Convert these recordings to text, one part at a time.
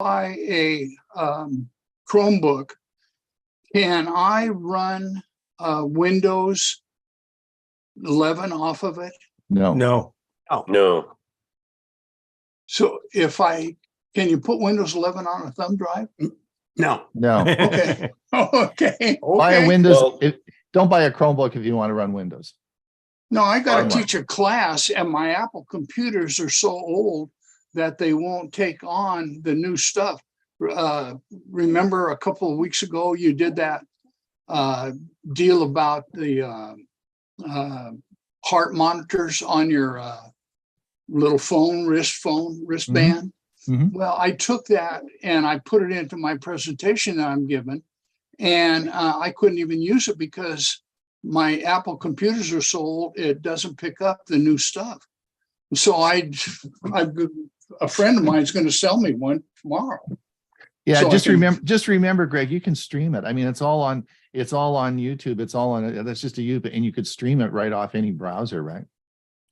buy a Chromebook, can I run Windows 11 off of it? No. No. No. So can you put Windows 11 on a thumb drive? No. Okay. Okay. Buy a Windows. Well- Don't buy a Chromebook if you want to run Windows. No, I got to Online. teach a class, and my Apple computers are so old that they won't take on the new stuff. Remember a couple of weeks ago, you did that deal about the heart monitors on your little phone, wristband. Mhm. Well, I took that and I put it into my presentation that I'm giving, and I couldn't even use it because my Apple computers are so old, it doesn't pick up the new stuff. So a friend of mine is going to sell me one tomorrow. Yeah, So I just remember, Greg, you can stream it. I mean, it's all on YouTube. It's all on, that's just a YouTube, and you could stream it right off any browser, right?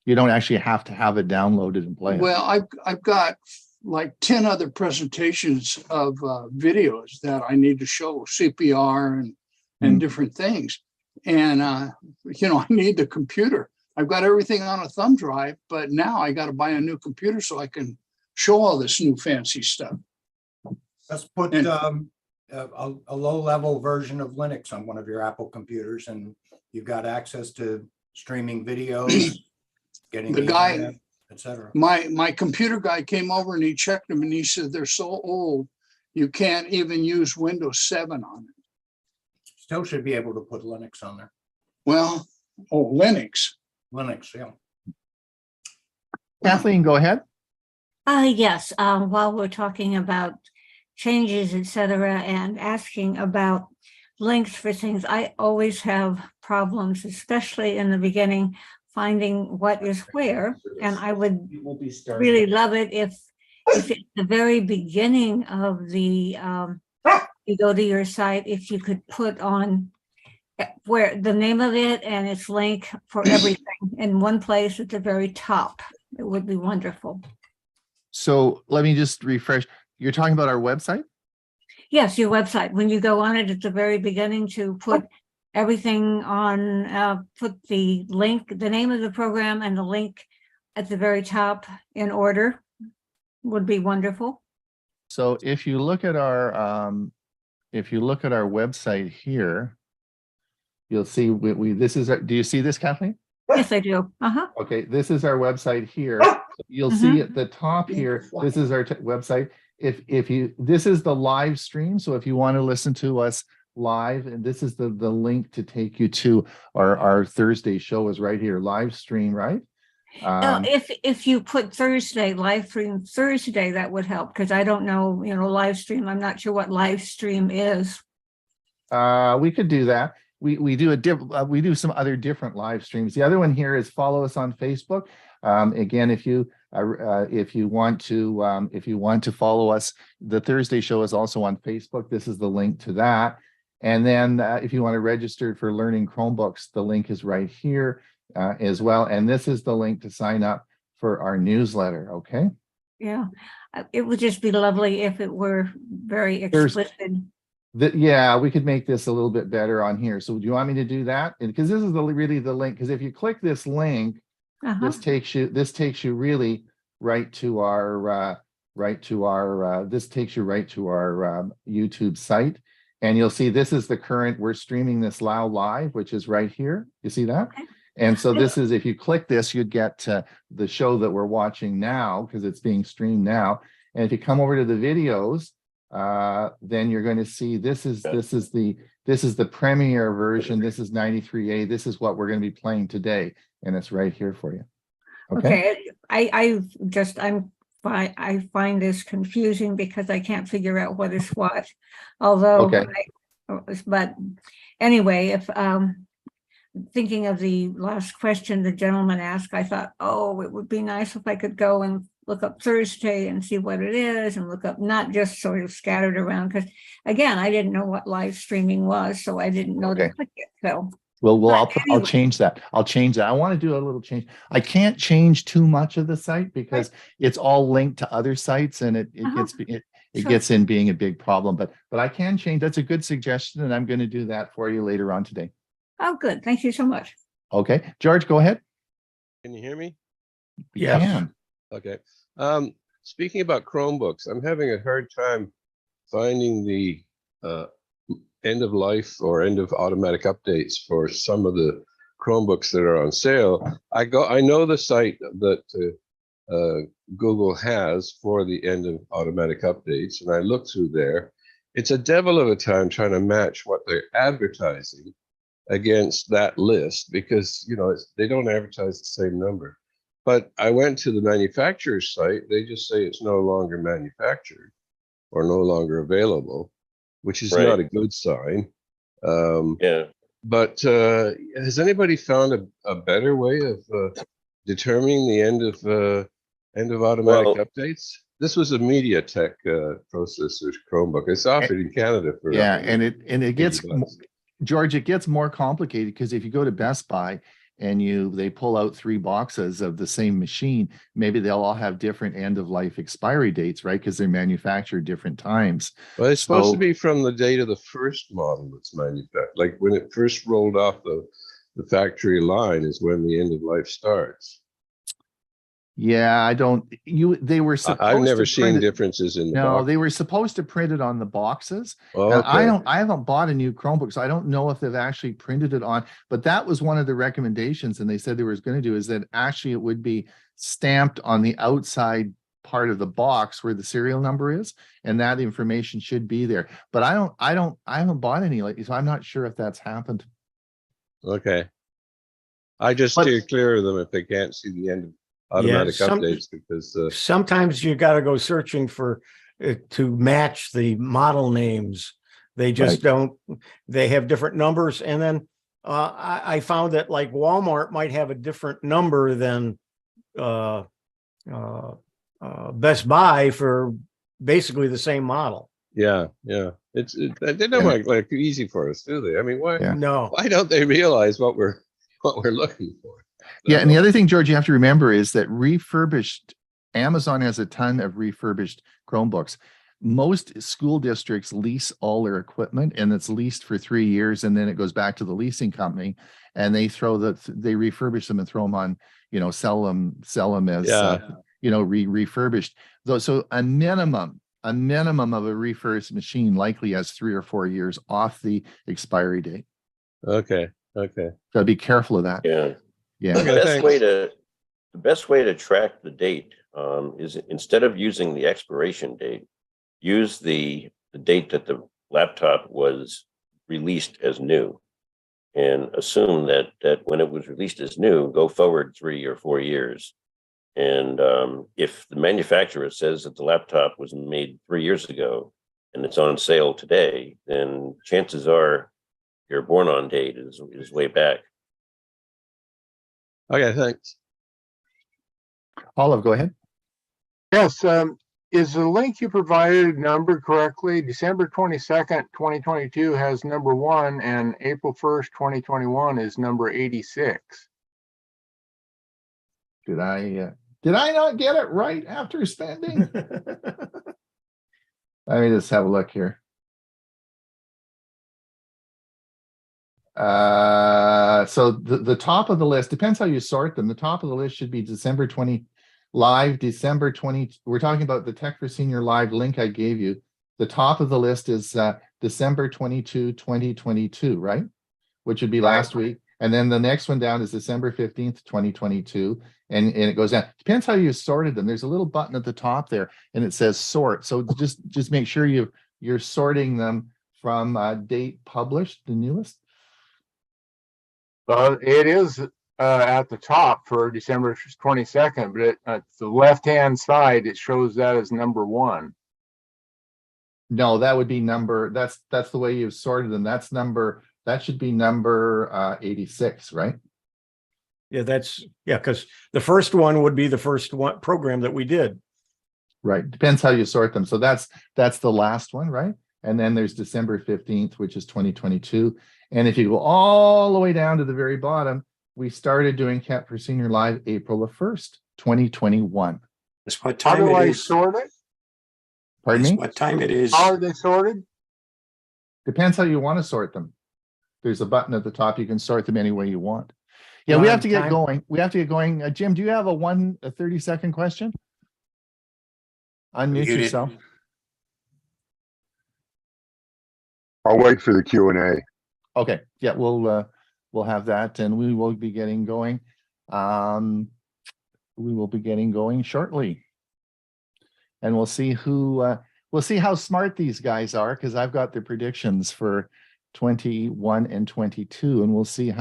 You don't actually have to have it downloaded and play it. Well, I've got like 10 other presentations of videos that I need to show, CPR and different things. And, I need the computer. I've got everything on a thumb drive, but now I got to buy a new computer so I can show all this new fancy stuff. Let's put a low-level version of Linux on one of your Apple computers, and you've got access to streaming videos, getting The guy, internet, etc. my computer guy came over and he checked them and he said, they're so old, you can't even use Windows 7 on it. Still should be able to put Linux on there. Well, Linux. Linux, yeah. Kathleen, go ahead. Yes, while we're talking about changes, et cetera, and asking about links for things, I always have problems, especially in the beginning, finding what is where. And I would really love it if at the very beginning of the, you go to your site, if you could put on where the name of it and its link for everything in one place at the very top. It would be wonderful. So let me just refresh. You're talking about our website? Yes, your website. When you go on it at the very beginning to put everything on, put the link, the name of the program and the link at the very top in order would be wonderful. So if you look at our website here, you'll see this is do you see this, Kathleen? Yes, I do. Okay, this is our website here. You'll see at the top here, this is our website. This is the live stream. So if you want to listen to us live, and this is the link to take you to our Thursday show is right here, live stream, right? If you put Thursday, live stream Thursday, that would help, because I don't know, live stream. I'm not sure what live stream is. We could do that. We do some other different live streams. The other one here is follow us on Facebook. Again, if you want to follow us, the Thursday show is also on Facebook. This is the link to that. And then if you want to register for learning Chromebooks, the link is right here as well. And this is the link to sign up for our newsletter. Okay. Yeah, it would just be lovely if it were very explicit. Yeah, we could make this a little bit better on here. So do you want me to do that? Because this is really the link. Because if you click this link, this takes you really right to our YouTube site, and you'll see this is the current. We're streaming this now live, which is right here. You see that? Okay. And so this is, if you click this, you'd get the show that we're watching now because it's being streamed now. And if you come over to the videos, then you're going to see this is the premiere version. This is 93A. This is what we're going to be playing today, and it's right here for you. Okay. I find this confusing because I can't figure out what is what. Although, but anyway, if thinking of the last question the gentleman asked, I thought, oh, it would be nice if I could go and look up Thursday and see what it is, and look up, not just sort of scattered around, because again, I didn't know what live streaming was, so I didn't know to click it. So I'll change that. I want to do a little change. I can't change too much of the site because it's all linked to other sites, and it Sure. gets in being a big problem, but I can change. That's a good suggestion, and I'm going to do that for you later on today. Oh, good. Thank you so much. Okay, George, go ahead. Can you hear me? We Yes. can. Okay. Speaking about Chromebooks, I'm having a hard time finding the end of life or end of automatic updates for some of the Chromebooks that are on sale. I know the site that Google has for the end of automatic updates, and I look through there. It's a devil of a time trying to match what they're advertising against that list, because they don't advertise the same number. But I went to the manufacturer's site. They just say it's no longer manufactured or no longer available, which is not a good sign. Yeah. But has anybody found a better way of determining the end of automatic updates? This was a MediaTek processor Chromebook. It's offered in Canada for and it gets $80. George, it gets more complicated, because if you go to Best Buy and they pull out 3 boxes of the same machine, maybe they'll all have different end of life expiry dates, right? Because they're manufactured different times. Well, it's supposed to be from the date of the first model that's manufactured. Like when it first rolled off the factory line is when the end of life starts. Yeah, they were supposed I've never to print seen it. differences in the No, box. they were supposed to print it on the boxes. Oh, And okay. I haven't bought a new Chromebook, so I don't know if they've actually printed it on, but that was one of the recommendations. And they said they were going to do is that actually it would be stamped on the outside part of the box where the serial number is, and that information should be there. But I haven't bought any lately, so I'm not sure if that's happened. Okay. I just steer clear of them if they can't see the end of automatic updates, because Sometimes you got to go searching for to match the model names. They just don't. They have different numbers, and then I found that like Walmart might have a different number than Best Buy for basically the same model. yeah. They don't make it easy for us, do they? I mean, why? Yeah. No. Why don't they realize what we're looking for? Yeah, and the other thing, George, you have to remember is that Amazon has a ton of refurbished Chromebooks. Most school districts lease all their equipment, and it's leased for 3 years, and then it goes back to the leasing company, and they refurbish them and throw them on, sell them as refurbished. So a minimum of a refurbished machine likely has 3 or 4 years off the expiry date. Okay. So be careful of that. Yeah. Yeah. Okay, The best way to track the date is, instead of using the expiration date, use the date that the laptop was released as new, and assume that when it was released as new, go forward 3 or 4 years. And if the manufacturer says that the laptop was made 3 years ago and it's on sale today, then chances are your born on date is way back. Okay, thanks. Olive, go ahead. Yes, is the link you provided numbered correctly? December 22nd, 2022 has number 1, and April 1st, 2021 is number 86. Did I not get it right after spending? Let me just have a look here. So the top of the list depends how you sort them. The top of the list should be December 20 live, December 20. We're talking about the Tech for Senior Live link I gave you. The top of the list is December 22, 2022, right? Which would be last week. And then the next one down is December 15th, 2022. And it goes down. Depends how you sorted them. There's a little button at the top there and it says sort. So just make sure you're sorting them from date published, the newest. Well, it is at the top for December 22nd, but at the left-hand side, it shows that as number 1. No, that would be that's the way you've sorted them. That should be number 86, right? Yeah, because the first one would be the first one program that we did. Right. Depends how you sort them. So that's the last one, right? And then there's December 15th, which is 2022. And if you go all the way down to the very bottom, we started doing Tech for Senior Live April 1st, 2021. That's what How time do it I is. sort it? Pardon is me? what time it is. How are they sorted? Depends how you want to sort them. There's a button at the top. You can sort them any way you want. Yeah, we Ron, have to get time- going. We have to get going. Jim, do you have a 30-second question? Unmute Muted. yourself. I'll wait for the Q and A. Okay, yeah, we'll have that, and we will be getting going. We will be getting going shortly, and we'll see how smart these guys are, because I've got their predictions for 21 and 22, and we'll see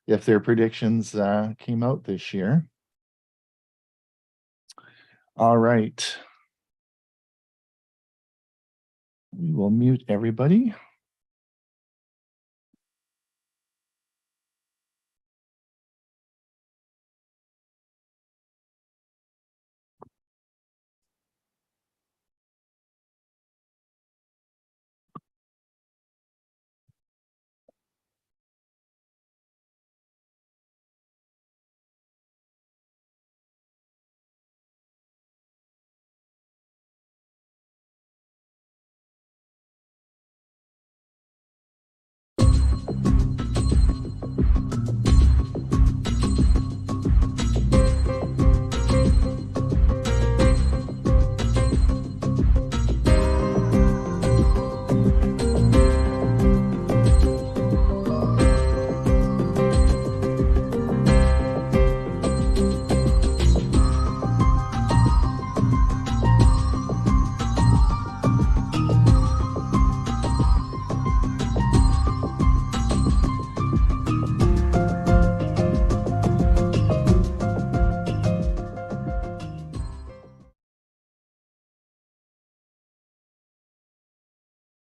if their predictions came out this year. All right, we will mute everybody.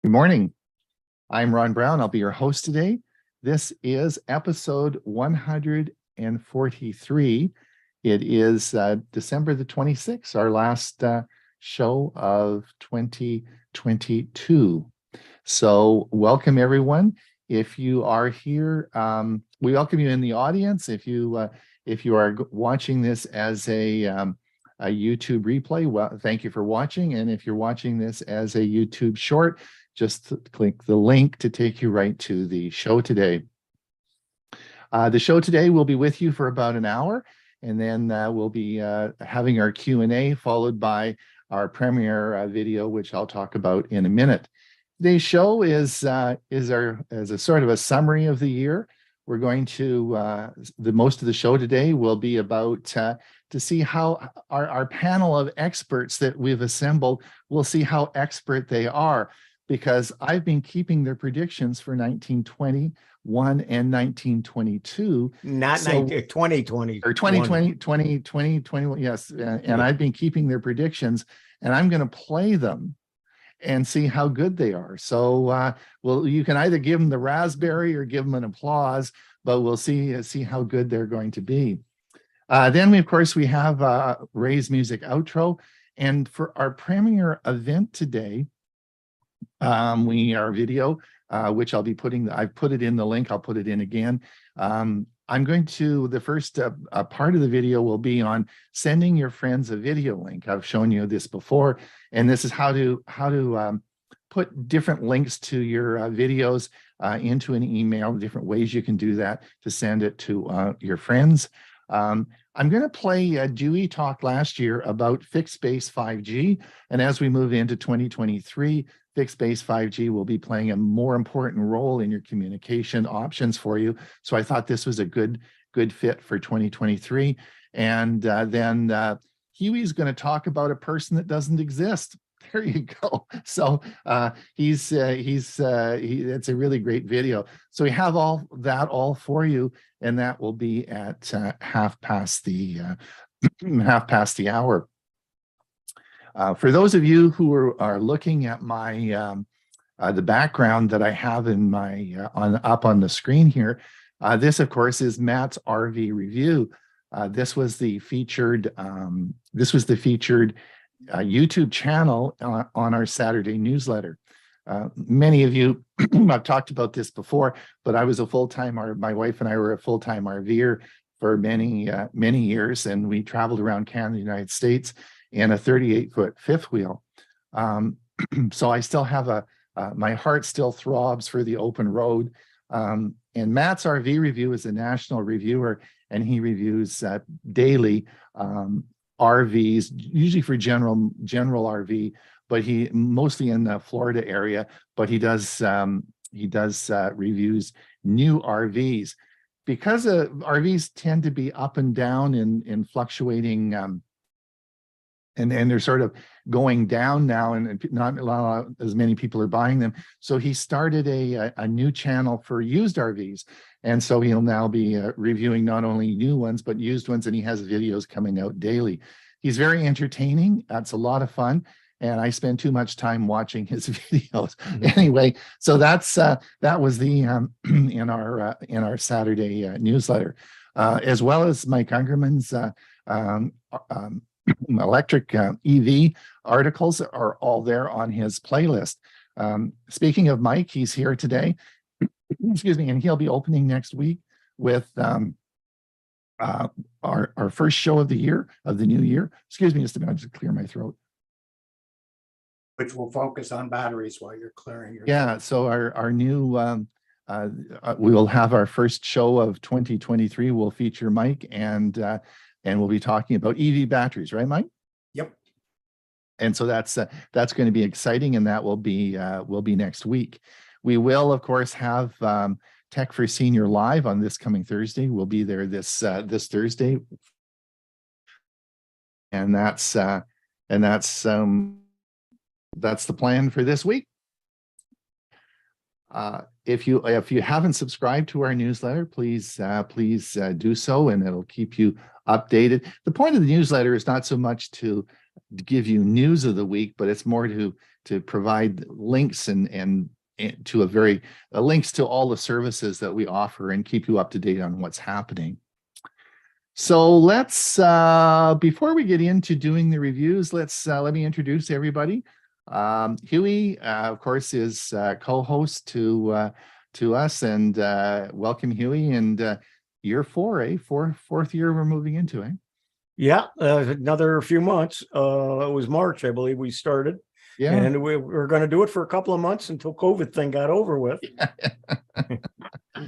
Good morning. I'm Ron Brown. I'll be your host today. This is episode 143. It is December the 26th, our last show of 2022. So welcome everyone. If you are here, we welcome you in the audience. If you are watching this as a YouTube replay, well, thank you for watching. And if you're watching this as a YouTube short, just click the link to take you right to the show today. The show today will be with you for about an hour, and then we'll be having our Q&A followed by our premiere video, which I'll talk about in a minute. Today's show is a sort of a summary of the year. We're going to, most of the show today will be about to see how our panel of experts that we've assembled, we'll see how expert they are, because I've been keeping their predictions for 1921 and 1922. Not So- 2020. Or 2020, 2021, yes. And I've been keeping their predictions, and I'm going to play them and see how good they are. So, well, you can either give them the raspberry or give them an applause, but we'll see how good they're going to be. Then, of course, we have Ray's music outro. And for our premiere event today, our video, which I've put it in the link, I'll put it in again. I'm going to, the first part of the video will be on sending your friends a video link. I've shown you this before, and this is how to put different links to your videos into an email, different ways you can do that to send it to your friends. I'm going to play Dewey talked last year about fixed base 5G. And as we move into 2023, fixed base 5G will be playing a more important role in your communication options for you. So I thought this was a good fit for 2023. And then Hewie's going to talk about a person that doesn't exist. There you go. So it's a really great video. So we have all that for you, and that will be at half past the hour. For those of you who are looking at my the background that I have in my up on the screen here, this of course is Matt's RV review. This was the featured YouTube channel on our Saturday newsletter. Many of you, I've talked about this before, but I was my wife and I were a full-time RVer for many years, and we traveled around Canada, the United States in a 38-foot fifth wheel. So I still have my heart still throbs for the open road. And Matt's RV Review is a national reviewer, and he reviews daily RVs, usually for general RV, but he mostly in the Florida area, but he does reviews new RVs, because RVs tend to be up and down in fluctuating, and they're sort of going down now, and not a lot as many people are buying them. So he started a new channel for used RVs, and so he'll now be reviewing not only new ones but used ones, and he has videos coming out daily. He's very entertaining. That's a lot of fun, and I spend too much time watching his videos. Anyway, so that was the in our Saturday newsletter, as well as Mike Ungerman's electric EV articles are all there on his playlist. Speaking of Mike, he's here today. Excuse me, and he'll be opening next week with our first show of the year, of the new year. Excuse me just a minute, just to clear my throat. Which will focus on batteries while you're clearing your. Yeah, so our new we will have our first show of 2023 will feature Mike, and we'll be talking about EV batteries, right, Mike? Yep. And so that's going to be exciting, and that will be next week. We will, of course, have Tech for Senior Live on this coming Thursday. We'll be there this Thursday, and that's the plan for this week. If you haven't subscribed to our newsletter, please do so, and it'll keep you updated. The point of the newsletter is not so much to give you news of the week, but it's more to provide links and to links to all the services that we offer and keep you up to date on what's happening. So let's before we get into doing the reviews, let me introduce everybody. Hewie, of course, is co-host to us, and welcome, Hewie. And year 4, fourth year we're moving into, eh? Yeah, another few months. It was March, I believe, we started. Yeah, and we're going to do it for a couple of months until COVID thing got over with.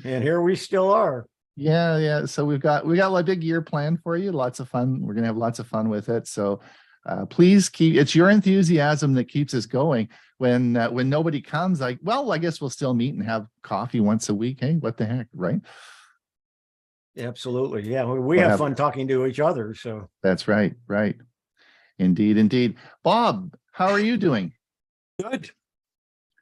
And here we still are. Yeah. So we got a big year planned for you. Lots of fun. We're gonna have lots of fun with it. So please it's your enthusiasm that keeps us going. When nobody comes, like, well, I guess we'll still meet and have coffee once a week. Hey, what the heck, right? Absolutely. Yeah, we have fun talking to each other. So that's right. Indeed. Bob, how are you doing? Good.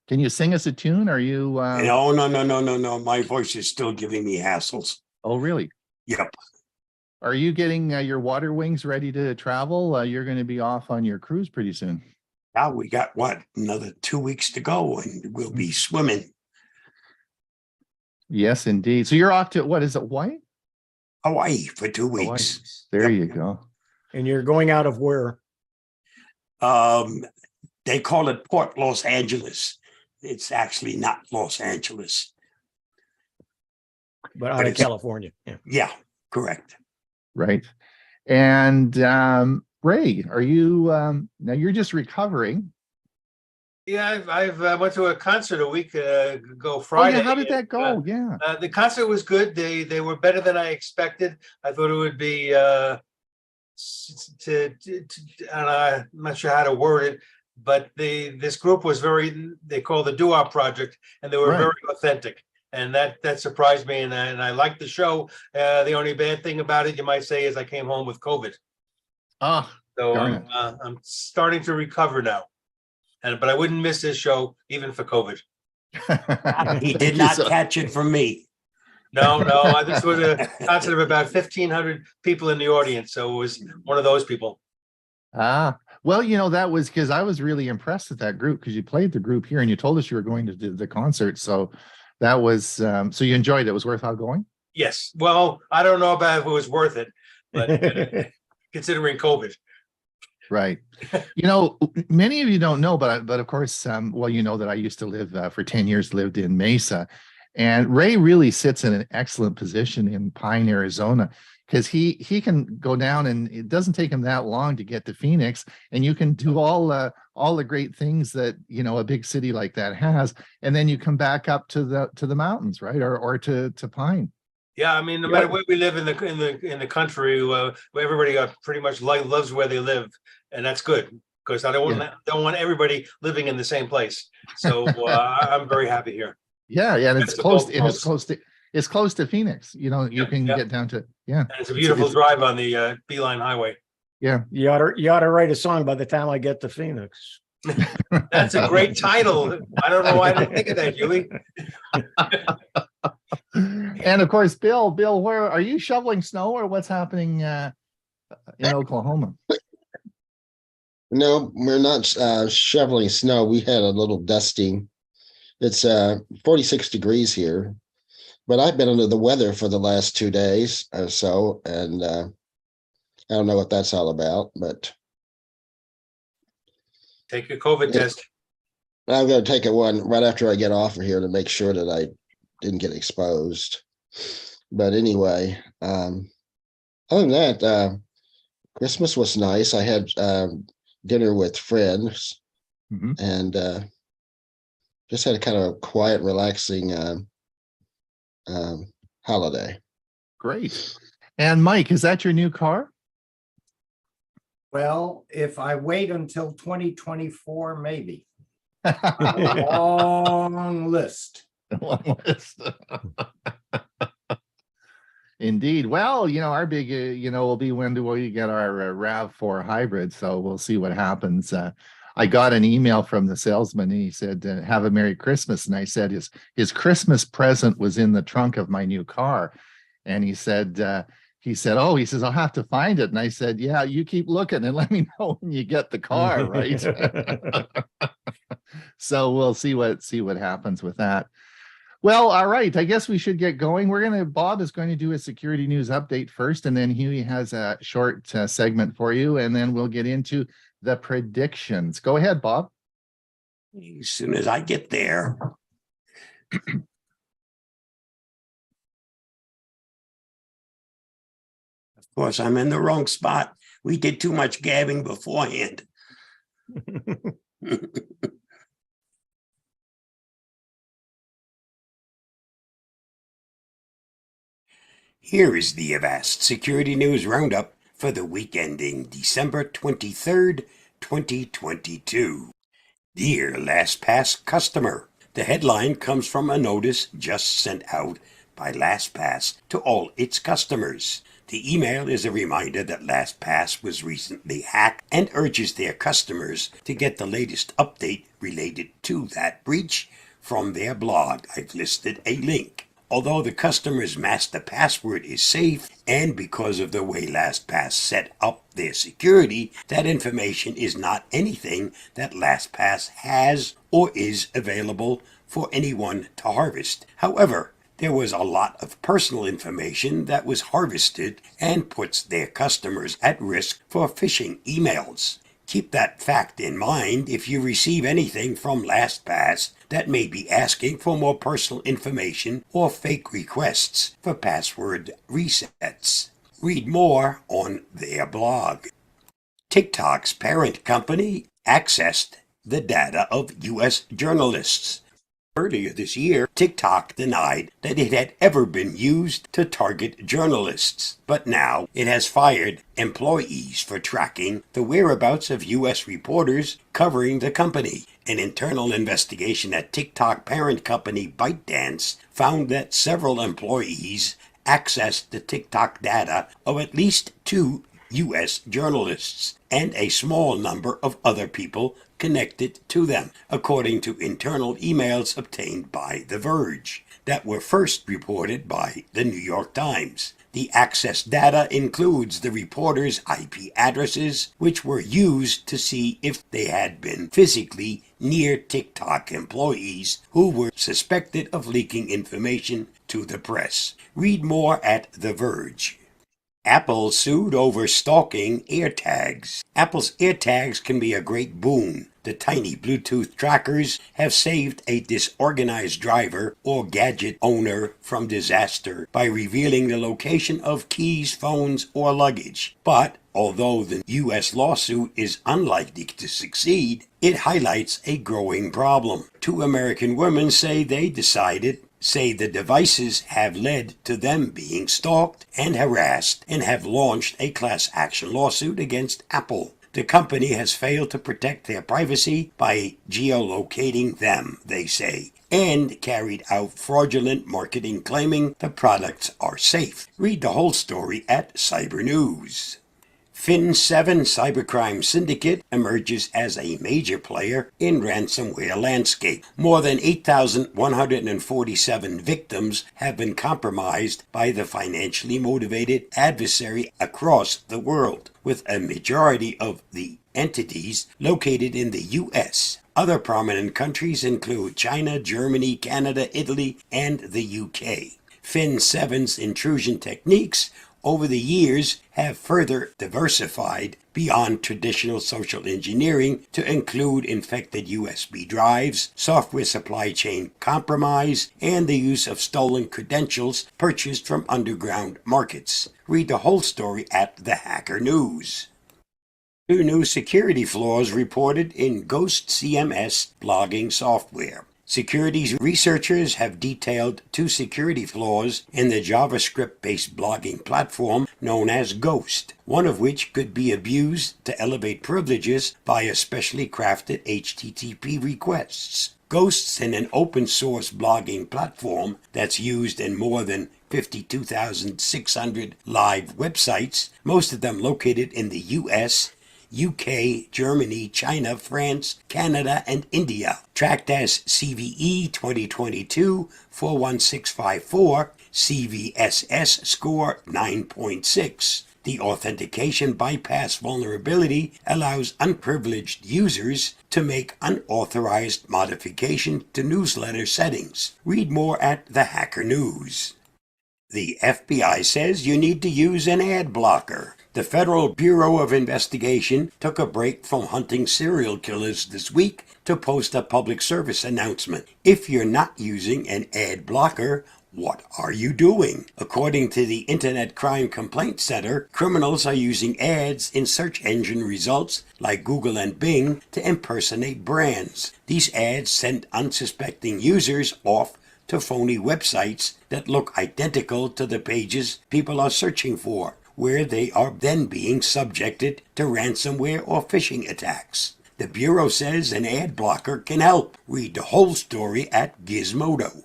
Can you sing us a tune? Are you No. My voice is still giving me hassles. Oh, really? Yep. Are you getting your water wings ready to travel? You're going to be off on your cruise pretty soon. Now we got another 2 weeks to go, and we'll be swimming. Yes, indeed. So you're off to, what is it, Hawaii? Hawaii for 2 Hawaii. weeks. There Yep. you go. And you're going out of where? They call it Port Los Angeles. It's actually not Los Angeles. But out of California. Yeah. Yeah, correct. Right. And Ray, are you now you're just recovering? Yeah, I've went to a concert a week ago Friday. Oh, yeah, how did that go? Yeah. The concert was good. They were better than I expected. I thought it would be I'm not sure how to word it, but this group was they call the Doo-Wop Project, and they were very authentic, and that surprised me, and I liked the show. The only bad thing about it, you might say, is I came home with COVID. So I'm starting to recover now, but I wouldn't miss this show even for COVID. He did not catch it from me. No, this was a concert of about 1,500 people in the audience, so it was one of those people. Well, that was because I was really impressed with that group, because you played the group here and you told us you were going to do the concert. So that was, so you enjoyed it. It was worth all going? Yes. Well, I don't know about if it was worth it, but considering COVID. Right. Many of you don't know, but of course, well, you know that I used to live for 10 years, lived in Mesa. And Ray really sits in an excellent position in Pine, Arizona, because he can go down and it doesn't take him that long to get to Phoenix, and you can do all the great things that, you know, a big city like that has, and then you come back up to the mountains, right, or to Pine. Yeah, I mean, no matter where we live in the country, where everybody pretty much loves where they live, and that's good because I don't want everybody living in the same place. So I'm very happy here. Yeah, and it's Best of close. both And worlds. it's close to Phoenix. You know, you can get down to And it's a beautiful drive on the Beeline Highway. Yeah, You ought to write a song by the time I get to Phoenix. That's a great title. I don't know why I didn't think of that, Hewie. And of course, Bill, where are you shoveling snow, or what's happening in Oklahoma? No, we're not shoveling snow. We had a little dusting. It's 46 degrees here, but I've been under the weather for the last 2 days or so, and I don't know what that's all about, but Take a COVID test. I'm going to take a one right after I get off of here to make sure that I didn't get exposed. But anyway, other than that, Christmas was nice. I had dinner with friends and just had a kind of quiet, relaxing holiday. Great. And Mike, is that your new car? Well, if I wait until 2024, maybe. Long list. Long list. Indeed. Well, our big, will be when do we get our RAV4 hybrid. So we'll see what happens. I got an email from the salesman, and he said, have a Merry Christmas. And I said, his Christmas present was in the trunk of my new car. And he said, I'll have to find it. And I said, yeah, you keep looking and let me know when you get the car, right? So we'll see what happens with that. Well, all right. I guess we should get going. Bob is going to do a security news update first, and then Hewie has a short segment for you, and then we'll get into the predictions. Go ahead, Bob. As soon as I get there. Of course, I'm in the wrong spot. We did too much gabbing beforehand. Here is the Avast Security News Roundup for the week ending December 23rd, 2022. Dear LastPass customer, the headline comes from a notice just sent out by LastPass to all its customers. The email is a reminder that LastPass was recently hacked and urges their customers to get the latest update related to that breach from their blog. I've listed a link. Although the customer's master password is safe, and because of the way LastPass set up their security, that information is not anything that LastPass has or is available for anyone to harvest. However, there was a lot of personal information that was harvested and puts their customers at risk for phishing emails. Keep that fact in mind if you receive anything from LastPass that may be asking for more personal information or fake requests for password resets. Read more on their blog. TikTok's parent company accessed the data of U.S. journalists. Earlier this year, TikTok denied that it had ever been used to target journalists, but now it has fired employees for tracking the whereabouts of U.S. reporters covering the company. An internal investigation at TikTok parent company ByteDance found that several employees accessed the TikTok data of at least 2 U.S. journalists and a small number of other people connected to them, according to internal emails obtained by The Verge that were first reported by the New York Times. The access data includes the reporters' IP addresses, which were used to see if they had been physically near TikTok employees who were suspected of leaking information to the press. Read more at The Verge. Apple sued over stalking AirTags. Apple's AirTags can be a great boon. The tiny Bluetooth trackers have saved a disorganized driver or gadget owner from disaster by revealing the location of keys, phones, or luggage. But although the U.S. lawsuit is unlikely to succeed, it highlights a growing problem. Two American women say the devices have led to them being stalked and harassed and have launched a class action lawsuit against Apple. The company has failed to protect their privacy by geolocating them, they say, and carried out fraudulent marketing claiming the products are safe. Read the whole story at Cyber News. Fin7 cybercrime syndicate emerges as a major player in ransomware landscape. More than 8,147 victims have been compromised by the financially motivated adversary across the world, with a majority of the entities located in the U.S. Other prominent countries include China, Germany, Canada, Italy, and the U.K. Fin7's intrusion techniques over the years have further diversified beyond traditional social engineering to include infected USB drives, software supply chain compromise, and the use of stolen credentials purchased from underground markets. Read the whole story at the Hacker News. 2 new security flaws reported in Ghost CMS blogging software. Securities researchers have detailed 2 security flaws in the JavaScript-based blogging platform known as Ghost, one of which could be abused to elevate privileges via specially crafted HTTP requests. Ghost's in an open-source blogging platform that's used in more than 52,600 live websites, most of them located in the U.S., UK, Germany, China, France, Canada, and India. Tracked as CVE 2022-41654, CVSS score 9.6. The authentication bypass vulnerability allows unprivileged users to make unauthorized modification to newsletter settings. Read more at the Hacker News. The FBI says you need to use an ad blocker. The Federal Bureau of Investigation took a break from hunting serial killers this week to post a public service announcement. If you're not using an ad blocker, what are you doing? According to the Internet Crime Complaint Center, criminals are using ads in search engine results like Google and Bing to impersonate brands. These ads send unsuspecting users off to phony websites that look identical to the pages people are searching for, where they are then being subjected to ransomware or phishing attacks. The Bureau says an ad blocker can help. Read the whole story at Gizmodo.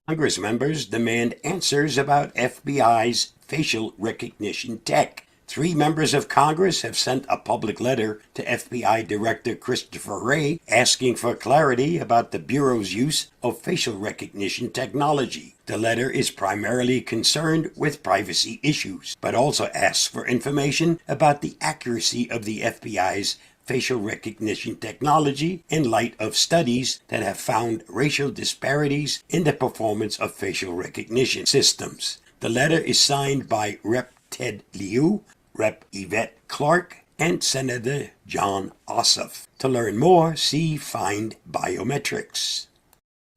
Congress members demand answers about FBI's facial recognition tech. 3 members of Congress have sent a public letter to FBI Director Christopher Wray asking for clarity about the Bureau's use of facial recognition technology. The letter is primarily concerned with privacy issues, but also asks for information about the accuracy of the FBI's facial recognition technology in light of studies that have found racial disparities in the performance of facial recognition systems. The letter is signed by Rep. Ted Lieu, Rep. Yvette Clarke, and Senator John Ossoff. To learn more, see Find Biometrics.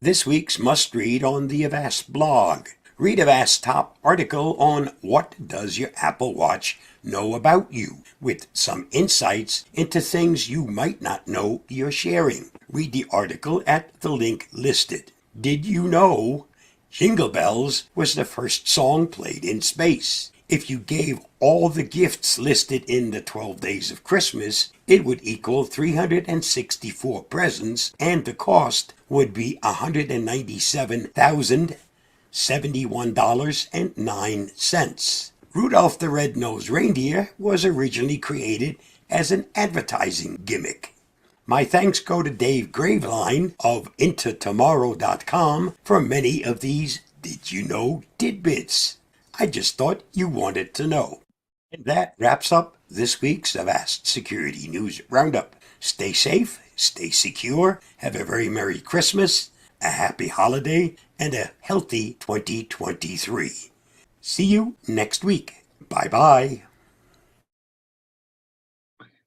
This week's must-read on the Avast blog. Read Avast's top article on What Does Your Apple Watch Know About You, with some insights into things you might not know you're sharing. Read the article at the link listed. Did you know Jingle Bells was the first song played in space? If you gave all the gifts listed in the 12 Days of Christmas, it would equal 364 presents, and the cost would be $197,071.09. Rudolph the Red-Nosed Reindeer was originally created as an advertising gimmick. My thanks go to Dave Graveline of IntoTomorrow.com for many of these Did You Know tidbits. I just thought you wanted to know. And that wraps up this week's Avast Security News Roundup. Stay safe, stay secure, have a very Merry Christmas, a happy holiday, and a healthy 2023. See you next week. Bye-bye.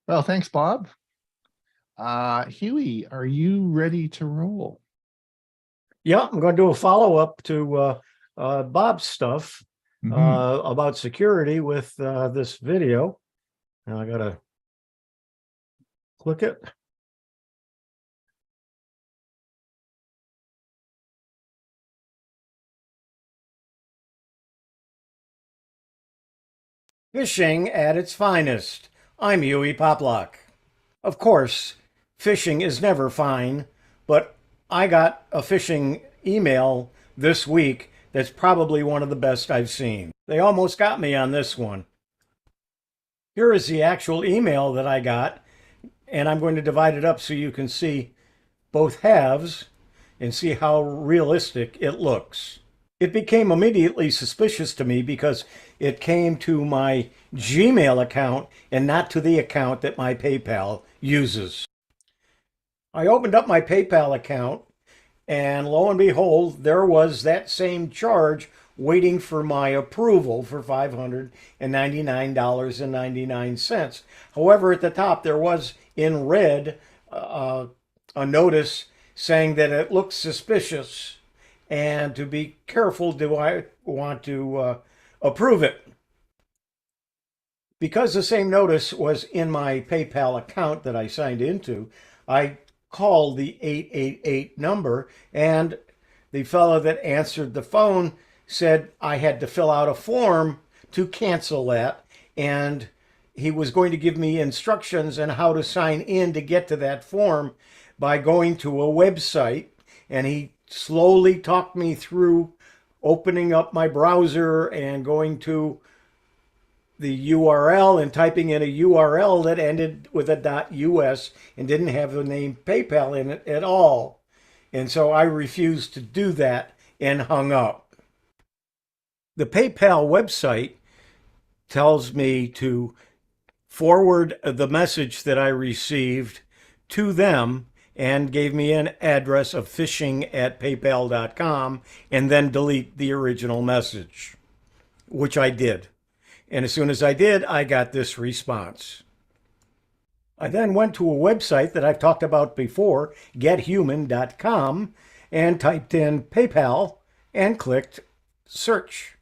Well, thanks, Bob. Hewie, are you ready to roll? Yeah, I'm going to do a follow-up to Bob's stuff about security with this video. Now I gotta click it. Phishing at its finest. I'm Hewie Poplock. Of course, phishing is never fine, but I got a phishing email this week that's probably one of the best I've seen. They almost got me on this one. Here is the actual email that I got, and I'm going to divide it up so you can see both halves and see how realistic it looks. It became immediately suspicious to me because it came to my Gmail account and not to the account that my PayPal uses. I opened up my PayPal account, and lo and behold, there was that same charge waiting for my approval for $599.99. However, at the top there was in red a notice saying that it looks suspicious and to be careful, do I want to approve it? Because the same notice was in my PayPal account that I signed into, I called the 888 number, and the fellow that answered the phone said I had to fill out a form to cancel that, and he was going to give me instructions on how to sign in to get to that form by going to a website, and he slowly talked me through opening up my browser and going to the URL and typing in a URL that ended with a .us and didn't have the name PayPal in it at all. And so I refused to do that and hung up. The PayPal website tells me to forward the message that I received to them and gave me an address of phishing@paypal.com and then delete the original message, which I did. And as soon as I did, I got this response. I then went to a website that I've talked about before, gethuman.com, and typed in PayPal and clicked search.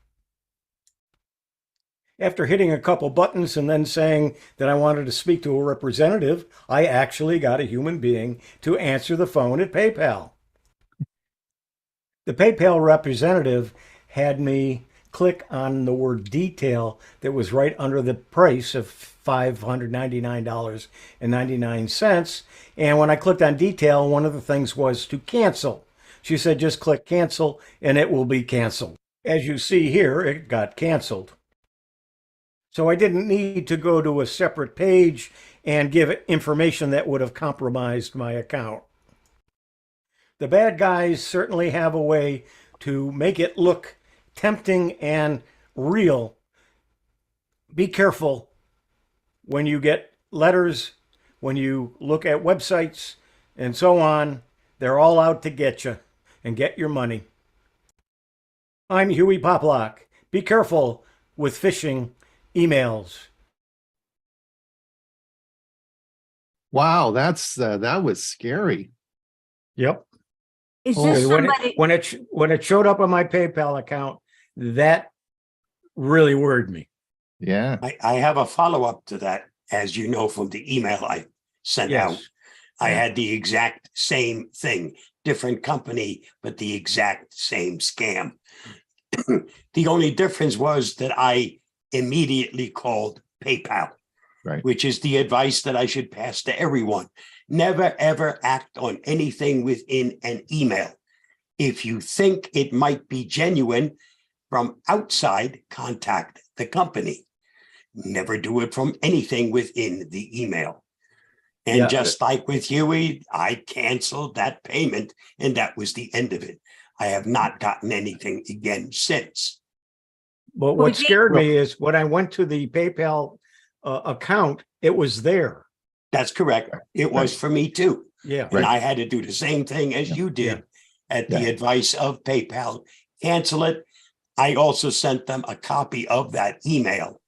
After hitting a couple buttons and then saying that I wanted to speak to a representative, I actually got a human being to answer the phone at PayPal. The PayPal representative had me click on the word detail that was right under the price of $599.99. And when I clicked on detail, one of the things was to cancel. She said, just click cancel and it will be canceled. As you see here, it got canceled. So I didn't need to go to a separate page and give information that would have compromised my account. The bad guys certainly have a way to make it look tempting and real. Be careful when you get letters, when you look at websites and so on. They're all out to get you and get your money. I'm Hewie Poplock. Be careful with phishing emails. Wow, that was scary. Yep. Is this somebody? When it showed up on my PayPal account, that really worried me. Yeah. I have a follow-up to that, as you know from the email I sent out. I had the exact same thing, different company, but the exact same scam. The only difference was that I immediately called PayPal, right, which is the advice that I should pass to everyone. Never, ever act on anything within an email. If you think it might be genuine from outside, contact the company. Never do it from anything within the email. And just like with Hewie, I canceled that payment and that was the end of it. I have not gotten anything again since. But what scared me is when I went to the PayPal account, it was there. That's correct. It was for me too. Yeah. And I had to do the same thing as you did at the advice of PayPal. Cancel it. I also sent them a copy of that email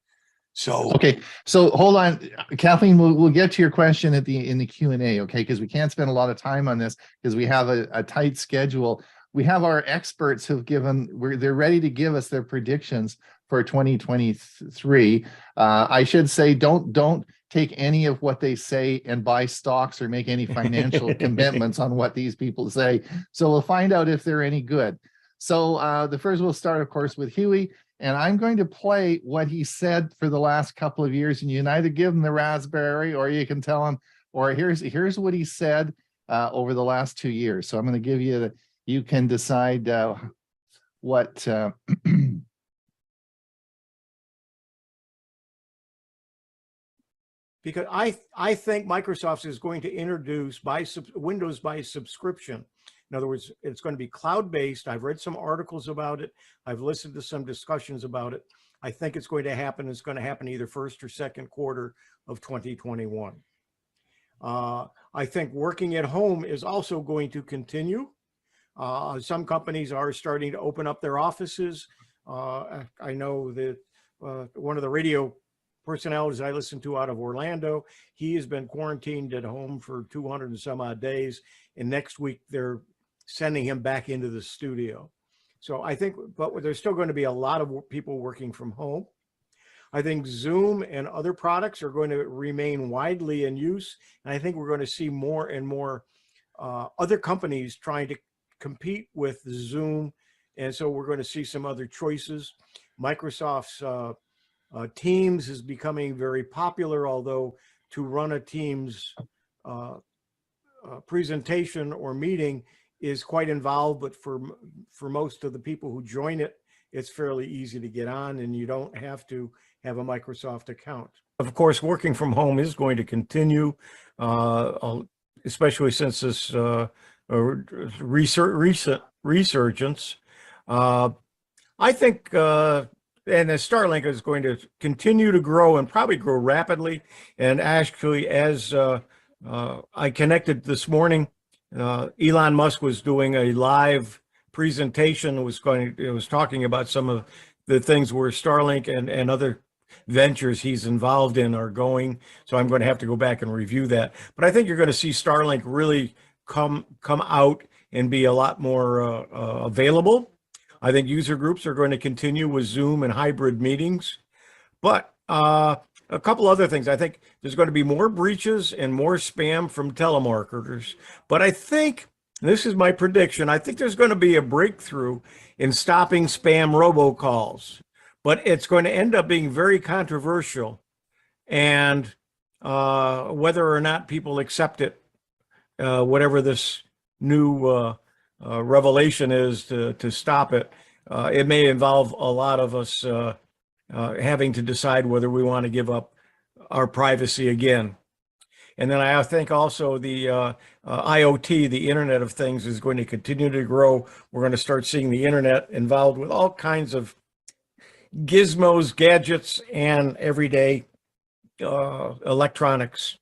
So, Okay, so hold on, Kathleen, we'll get to your question in the Q&A, okay? Because we can't spend a lot of time on this because we have a tight schedule. We have our experts who've they're ready to give us their predictions for 2023. I should say, don't take any of what they say and buy stocks or make any financial commitments on what these people say. So we'll find out if they're any good. So the first we'll start, of course, with Hewie. And I'm going to play what he said for the last couple of years, and you can either give him the raspberry or you can tell him, or here's what he said over the last 2 years. So I'm going to give you you can decide what. Because I think Microsoft is going to introduce Windows by subscription. In other words, it's going to be cloud-based. I've read some articles about it. I've listened to some discussions about it. I think it's going to happen. It's going to happen either first or second quarter of 2021. I think working at home is also going to continue. Some companies are starting to open up their offices. I know that one of the radio personalities I listen to out of Orlando, he has been quarantined at home for 200 and some odd days. And next week, they're sending him back into the studio. So I think, but there's still going to be a lot of people working from home. I think Zoom and other products are going to remain widely in use. And I think we're going to see more and more other companies trying to compete with Zoom. And so we're going to see some other choices. Microsoft's Teams is becoming very popular, although to run a Teams presentation or meeting is quite involved, but for most of the people who join it, it's fairly easy to get on and you don't have to have a Microsoft account. Of course, working from home is going to continue, especially since this resurgence. I think, and as Starlink is going to continue to grow and probably grow rapidly. And actually, as I connected this morning, Elon Musk was doing a live presentation. It was talking about some of the things where Starlink and other ventures he's involved in are going. So I'm going to have to go back and review that. But I think you're going to see Starlink really come out and be a lot more available. I think user groups are going to continue with Zoom and hybrid meetings. But a couple other things. I think there's going to be more breaches and more spam from telemarketers. But I think, this is my prediction, I think there's going to be a breakthrough in stopping spam robocalls. But it's going to end up being very controversial. And whether or not people accept it, whatever this new revelation is to stop it, it may involve a lot of us having to decide whether we want to give up our privacy again. And then I think also the IoT, the Internet of Things, is going to continue to grow. We're going to start seeing the Internet involved with all kinds of gizmos, gadgets, and everyday electronics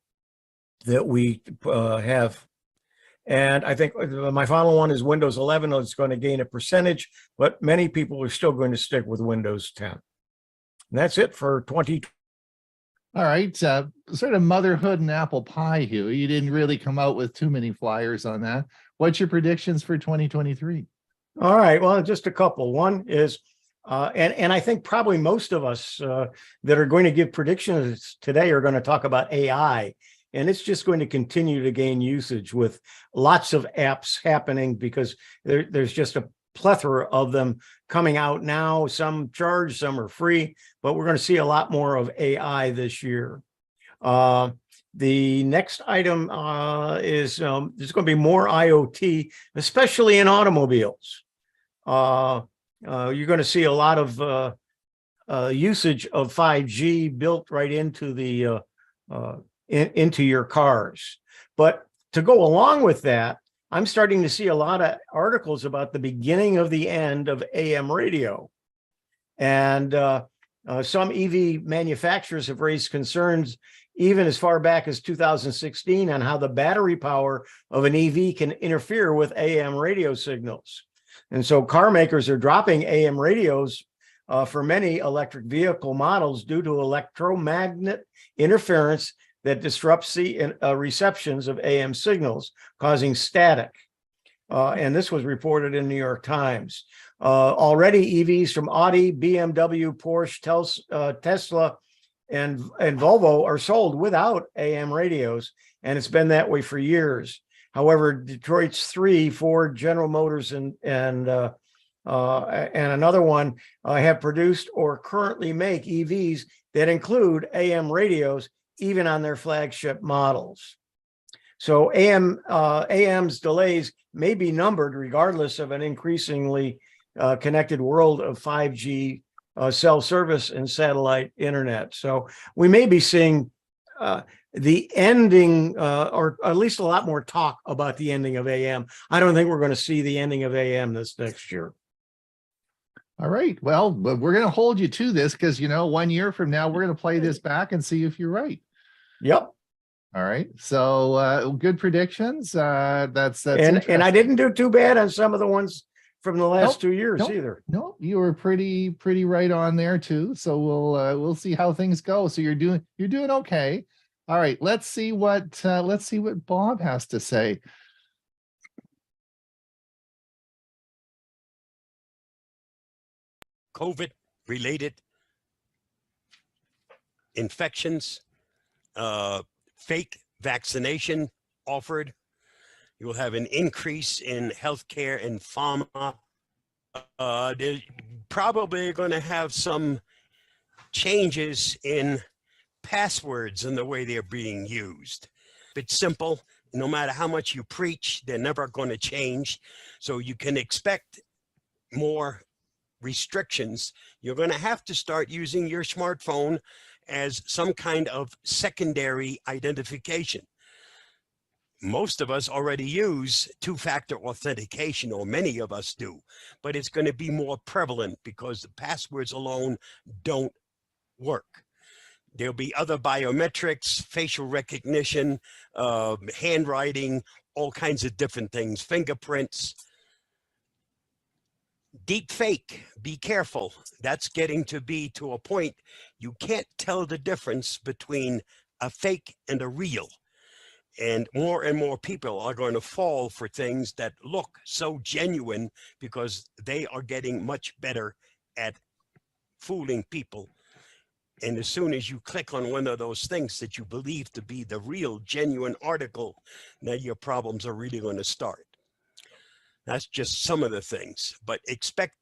that we have. And I think my final one is Windows 11. It's going to gain a percentage, but many people are still going to stick with Windows 10. And that's it for 2020. All right, sort of motherhood and apple pie, Hugh. You didn't really come out with too many flyers on that. What's your predictions for 2023? All right, well, just a couple. One is, and I think probably most of us that are going to give predictions today are going to talk about AI. And it's just going to continue to gain usage with lots of apps happening because there's just a plethora of them coming out now. Some charge, some are free, but we're going to see a lot more of AI this year. The next item is there's going to be more IoT, especially in automobiles. You're going to see a lot of usage of 5G built right into the into your cars. But to go along with that, I'm starting to see a lot of articles about the beginning of the end of AM radio. And some EV manufacturers have raised concerns even as far back as 2016 on how the battery power of an EV can interfere with AM radio signals. And so car makers are dropping AM radios for many electric vehicle models due to electromagnet interference that disrupts the receptions of AM signals, causing static. And this was reported in New York Times. Already EVs from Audi, BMW, Porsche, Tesla, and Volvo are sold without AM radios, and it's been that way for years. However, Detroit's 3, Ford, General Motors, and another one have produced or currently make EVs that include AM radios, even on their flagship models. So AM's delays may be numbered regardless of an increasingly connected world of 5G cell service and satellite internet. So we may be seeing the ending, or at least a lot more talk about the ending of AM. I don't think we're going to see the ending of AM this next year. All right. Well, but we're going to hold you to this because, 1 year from now, we're going to play this back and see if you're right. Yep. All right. So good predictions. That's and I didn't do too bad on some of the ones from the last 2 years nope, either. No, you were pretty right on there too. So we'll see how things go. So you're doing okay. All right. Let's see what Bob has to say. COVID-related infections, fake vaccination offered. You will have an increase in healthcare and pharma. They're probably going to have some changes in passwords and the way they're being used. It's simple. No matter how much you preach, they're never going to change. So you can expect more restrictions. You're going to have to start using your smartphone as some kind of secondary identification. Most of us already use two-factor authentication, or many of us do, but it's going to be more prevalent because the passwords alone don't work. There'll be other biometrics, facial recognition, handwriting, all kinds of different things, fingerprints. Deep fake, be careful. That's getting to be to a point you can't tell the difference between a fake and a real. And more people are going to fall for things that look so genuine because they are getting much better at fooling people. And as soon as you click on one of those things that you believe to be the real, genuine article, now your problems are really going to start. That's just some of the things, but expect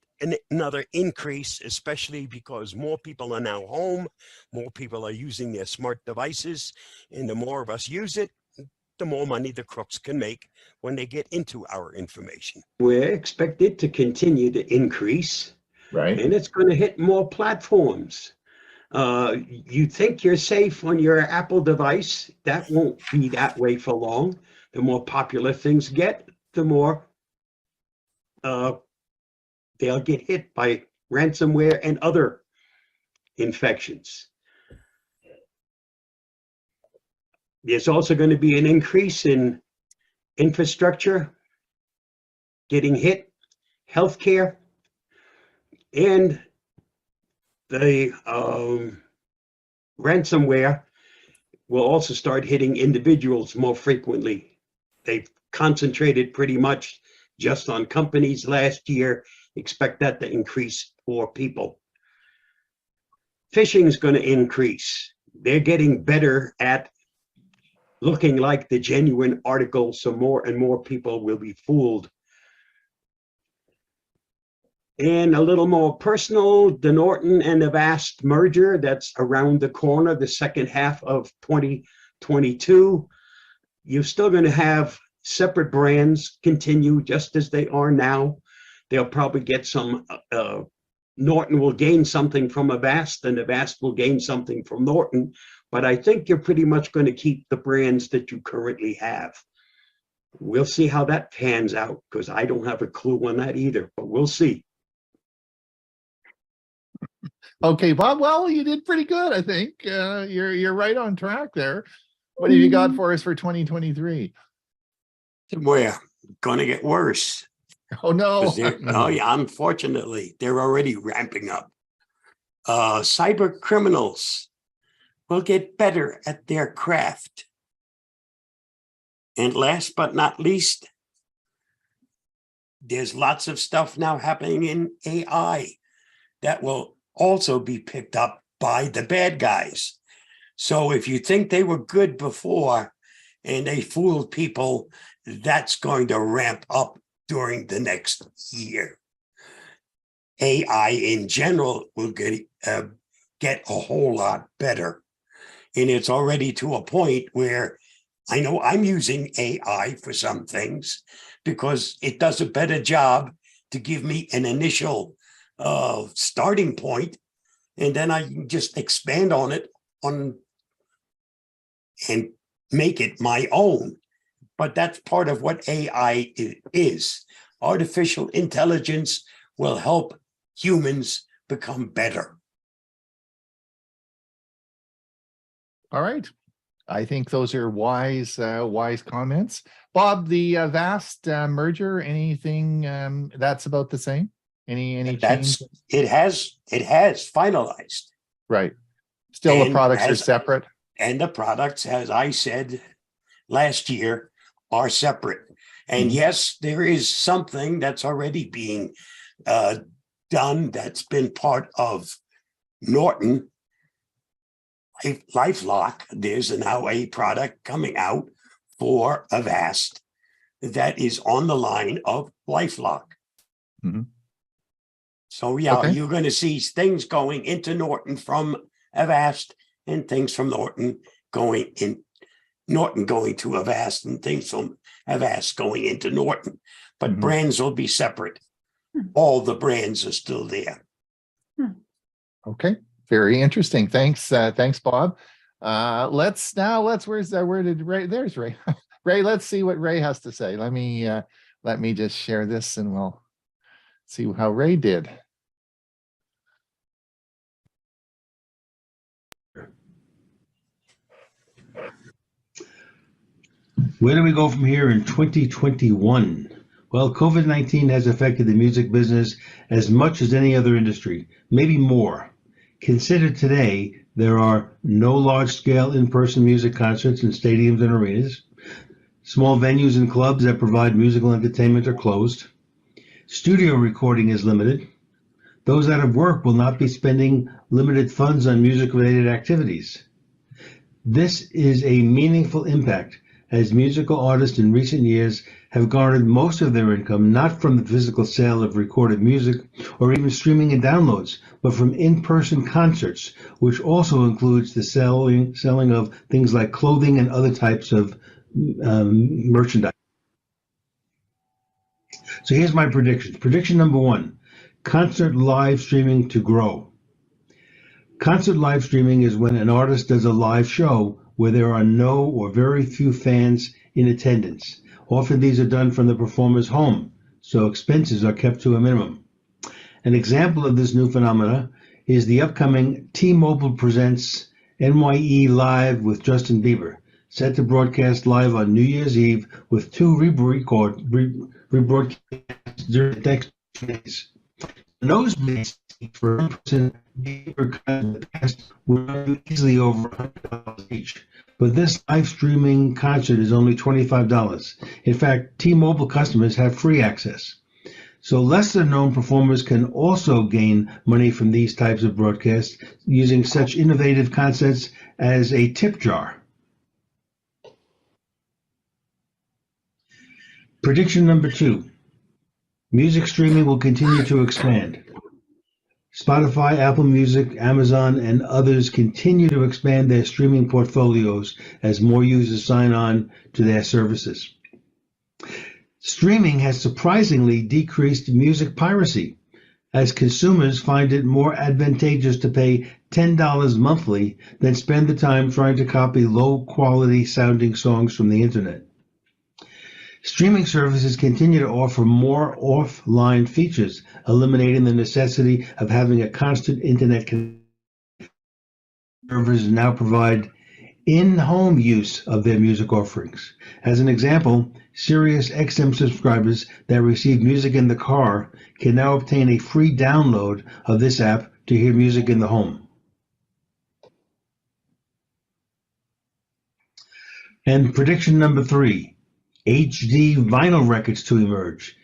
another increase, especially because more people are now home, more people are using their smart devices, and the more of us use it, the more money the crooks can make when they get into our information. We're expected to continue to increase, right? And it's going to hit more platforms. You think you're safe on your Apple device. That won't be that way for long. The more popular things get, the more they'll get hit by ransomware and other infections. There's also going to be an increase in infrastructure getting hit, healthcare, and the ransomware will also start hitting individuals more frequently. They've concentrated pretty much just on companies last year. Expect that to increase for people. Phishing is going to increase. They're getting better at looking like the genuine article, so more and more people will be fooled. And a little more personal, the Norton and Avast merger, that's around the corner, the second half of 2022. You're still going to have separate brands continue just as they are now. They'll probably get some, Norton will gain something from Avast, and Avast will gain something from Norton. But I think you're pretty much going to keep the brands that you currently have. We'll see how that pans out, because I don't have a clue on that either, but we'll see. Okay, Bob. Well, you did pretty good, I think. You're right on track there. What have you got for us for 2023? We're going to get worse. Oh no! Oh yeah, unfortunately, they're already ramping up. cyber criminals will get better at their craft. And last but not least, there's lots of stuff now happening in AI that will also be picked up by the bad guys. So if you think they were good before and they fooled people, that's going to ramp up during the next year. AI in general will get a whole lot better. And it's already to a point where I know I'm using AI for some things because it does a better job to give me an initial starting point, and then I can just expand on it and make it my own. But that's part of what AI is. Artificial intelligence will help humans become better. All right. I think those are wise comments. Bob, the vast merger, anything that's about the same? Any change? It has finalized. Right. Still the And products are separate. And the products, as I said last year, are separate. And yes, there is something that's already being done that's been part of Norton. LifeLock, there's now a product coming out for Avast that is on the line of LifeLock. So yeah, Okay. You're going to see things going into Norton from Avast and things from Norton going to Avast and things from Avast going into Norton. But brands will be separate. All the brands are still there. Okay. Very interesting. Thanks, Bob. Where did Ray? There's Ray. Ray, let's see what Ray has to say. Let me just share this and we'll see how Ray did. Where do we go from here in 2021? Well, COVID-19 has affected the music business as much as any other industry, maybe more. Consider today, there are no large-scale in-person music concerts in stadiums and arenas. Small venues and clubs that provide musical entertainment are closed. Studio recording is limited. Those out of work will not be spending limited funds on music-related activities. This is a meaningful impact, as musical artists in recent years have garnered most of their income not from the physical sale of recorded music or even streaming and downloads, but from in-person concerts, which also includes the selling of things like clothing and other types of merchandise. So here's my predictions. Prediction number one, concert live streaming to grow. Concert live streaming is when an artist does a live show where there are no or very few fans in attendance. Often these are done from the performer's home, so expenses are kept to a minimum. An example of this new phenomena is the upcoming T-Mobile Presents NYE Live with Justin Bieber, set to broadcast live on New Year's Eve with two rebroadcasts during the next 2 days. Nosebleed for in-person Bieber concert will be easily over $100 each, but this live streaming concert is only $25. In fact, T-Mobile customers have free access. So lesser known performers can also gain money from these types of broadcasts using such innovative concepts as a tip jar. Prediction number two, music streaming will continue to expand. Spotify, Apple Music, Amazon, and others continue to expand their streaming portfolios as more users sign on to their services. Streaming has surprisingly decreased music piracy, as consumers find it more advantageous to pay $10 monthly than spend the time trying to copy low-quality sounding songs from the internet. Streaming services continue to offer more offline features, eliminating the necessity of having a constant internet connection. Servers now provide in-home use of their music offerings. As an example, Sirius XM subscribers that receive music in the car can now obtain a free download of this app to hear music in the home. And prediction number 3, HD vinyl records to emerge.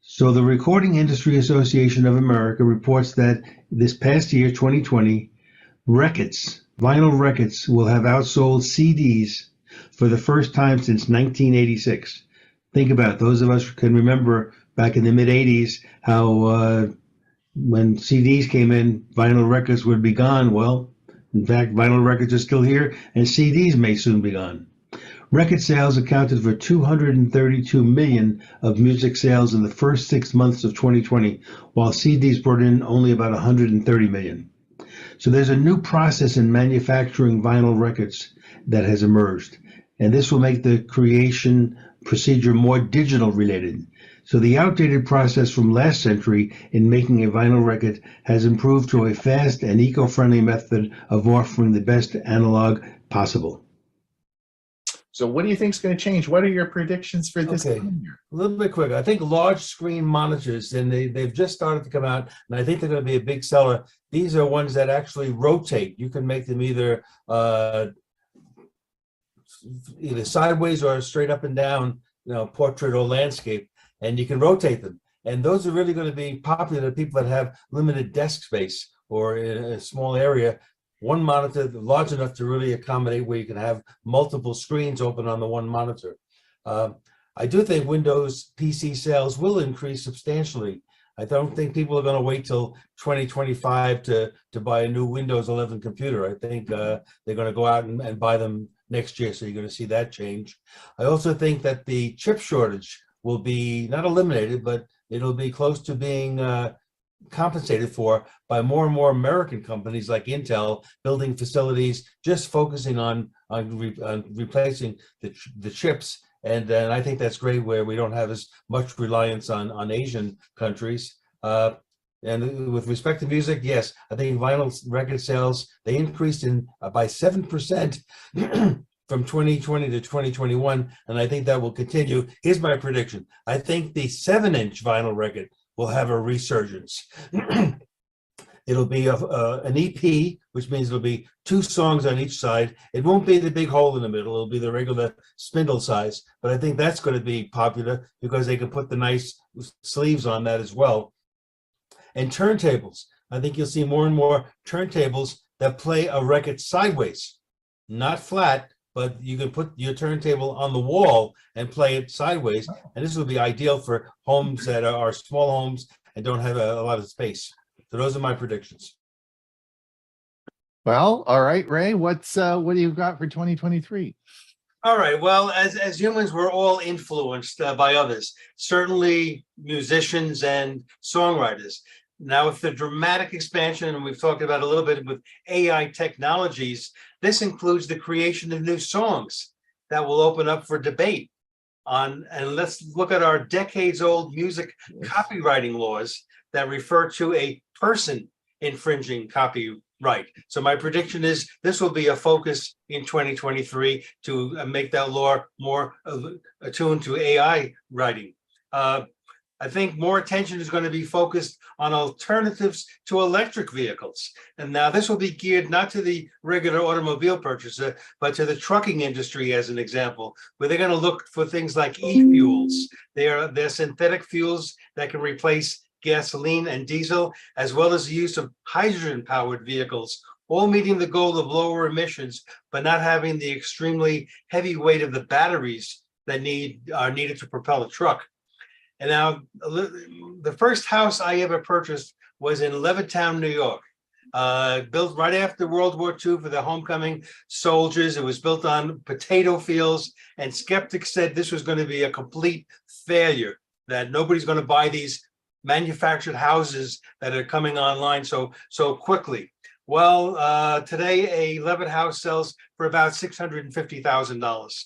So the Recording Industry Association of America reports that this past year, 2020, vinyl records will have outsold CDs for the first time since 1986. Think about it. Those of us who can remember back in the mid 80s how when CDs came in, vinyl records would be gone. Well, in fact, vinyl records are still here and CDs may soon be gone. Record sales accounted for 232 million of music sales in the first 6 months of 2020, while CDs brought in only about 130 million. So there's a new process in manufacturing vinyl records that has emerged, and this will make the creation procedure more digital related. So the outdated process from last century in making a vinyl record has improved to a fast and eco-friendly method of offering the best analog possible. So what do you think is going to change? What are your predictions for this Okay, coming year? a little bit quicker. I think large screen monitors, and they've just started to come out, and I think they're going to be a big seller. These are ones that actually rotate. You can make them either sideways or straight up and down, portrait or landscape, and you can rotate them. And those are really going to be popular to people that have limited desk space or in a small area. One monitor large enough to really accommodate where you can have multiple screens open on the one monitor. I do think Windows PC sales will increase substantially. I don't think people are going to wait till 2025 to buy a new Windows 11 computer. I think they're going to go out and buy them next year, so you're going to see that change. I also think that the chip shortage will be not eliminated, but it'll be close to being compensated for by more and more American companies like Intel building facilities just focusing on replacing the chips, and I think that's great where we don't have as much reliance on Asian countries. And with respect to music, yes, I think vinyl record sales, they increased by 7% from 2020 to 2021, and I think that will continue. Here's my prediction. I think the 7-inch vinyl record will have a resurgence. It'll be an EP, which means it'll be 2 songs on each side. It won't be the big hole in the middle. It'll be the regular spindle size. But I think that's going to be popular because they can put the nice sleeves on that as well. And turntables. I think you'll see more and more turntables that play a record sideways, not flat, but you can put your turntable on the wall and play it sideways. And this will be ideal for homes that are small homes and don't have a lot of space. So those are my predictions. Well, all right, Ray, what do you got for 2023? All right. Well, as humans, we're all influenced by others, certainly musicians and songwriters. Now, with the dramatic expansion, and we've talked about a little bit with AI technologies, this includes the creation of new songs that will open up for debate on. And let's look at our decades-old music copywriting laws that refer to a person infringing copyright. So my prediction is this will be a focus in 2023 to make that law more attuned to AI writing. I think more attention is going to be focused on alternatives to electric vehicles. And now this will be geared not to the regular automobile purchaser, but to the trucking industry as an example, where they're going to look for things like e-fuels. They're synthetic fuels that can replace gasoline and diesel, as well as the use of hydrogen-powered vehicles, all meeting the goal of lower emissions, but not having the extremely heavy weight of the batteries that are needed to propel a truck. And now, the first house I ever purchased was in Levittown, New York. Built right after World War II for the homecoming soldiers. It was built on potato fields, and skeptics said this was going to be a complete failure, that nobody's going to buy these manufactured houses that are coming online so quickly. Well, today a Levitt house sells for about $650,000.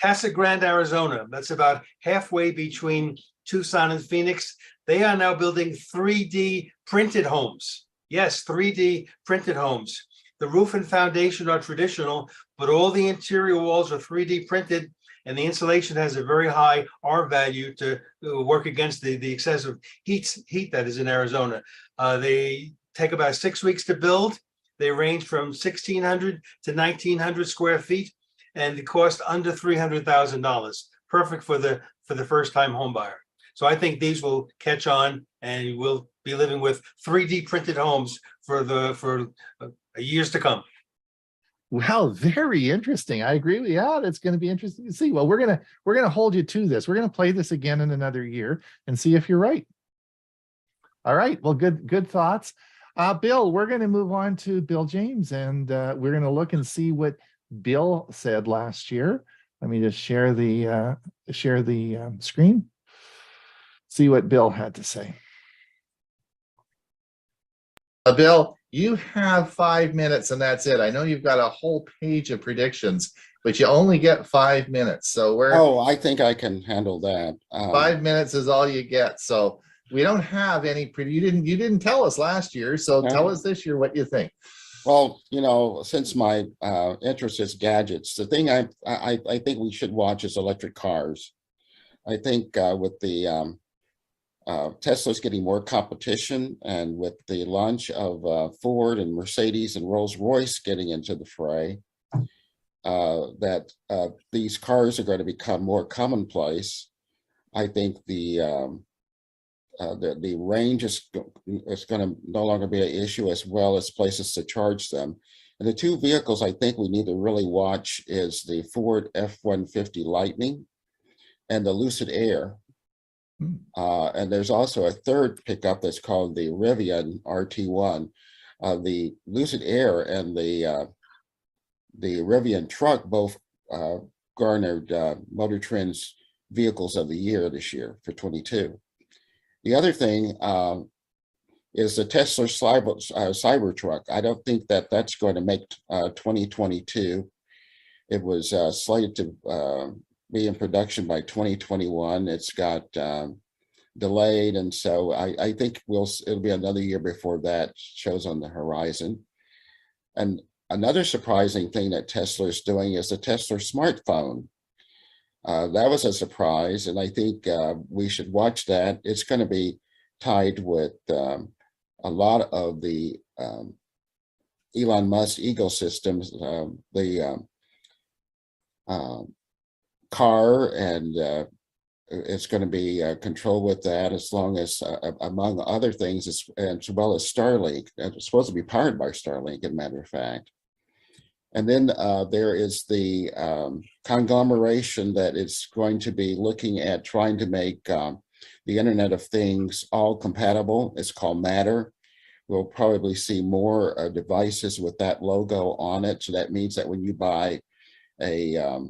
Casa Grande, Arizona, that's about halfway between Tucson and Phoenix. They are now building 3D printed homes. Yes, 3D printed homes. The roof and foundation are traditional, but all the interior walls are 3D printed, and the insulation has a very high R value to work against the excessive heat that is in Arizona. They take about 6 weeks to build. They range from 1,600 to 1,900 square feet, and they cost under $300,000. Perfect for the first-time home buyer. So I think these will catch on, and we'll be living with 3D printed homes for years to come. Well, very interesting. I agree with you. Yeah, it's going to be interesting to see. Well, we're gonna hold you to this. We're gonna play this again in another year and see if you're right. All right. Well, good thoughts. Bill, we're going to move on to Bill James, and we're going to look and see what Bill said last year. Let me just share the screen. See what Bill had to say. Bill, you have 5 minutes and that's it. I know you've got a whole page of predictions, but you only get 5 minutes. So Oh, I think I can handle that. 5 minutes is all you get. So we don't have any, you didn't tell us last year. So tell us this year what you think. Well, you know, since my interest is gadgets, the thing I think we should watch is electric cars. I think with the Tesla's getting more competition, and with the launch of Ford and Mercedes and Rolls-Royce getting into the fray, that these cars are going to become more commonplace. I think the range is going to no longer be an issue, as well as places to charge them. And the two vehicles I think we need to really watch is the Ford F-150 Lightning and the Lucid Air. And there's also a third pickup that's called the Rivian RT1. The Lucid Air and the Rivian truck both garnered Motor Trend's Vehicles of the Year this year for 22. The other thing is the Tesla Cybertruck. I don't think that that's going to make 2022. It was slated to be in production by 2021. It's got delayed, and so I think it'll be another year before that shows on the horizon. And another surprising thing that Tesla is doing is the Tesla smartphone. That was a surprise, and I think we should watch that. It's going to be tied with a lot of the Elon Musk ecosystems, the car, and it's going to be controlled with that, as long as, among other things, as well as Starlink. It's supposed to be powered by Starlink, as a matter of fact. And then there is the conglomeration that is going to be looking at trying to make the Internet of Things all compatible. It's called Matter. We'll probably see more devices with that logo on it. So that means that when you buy a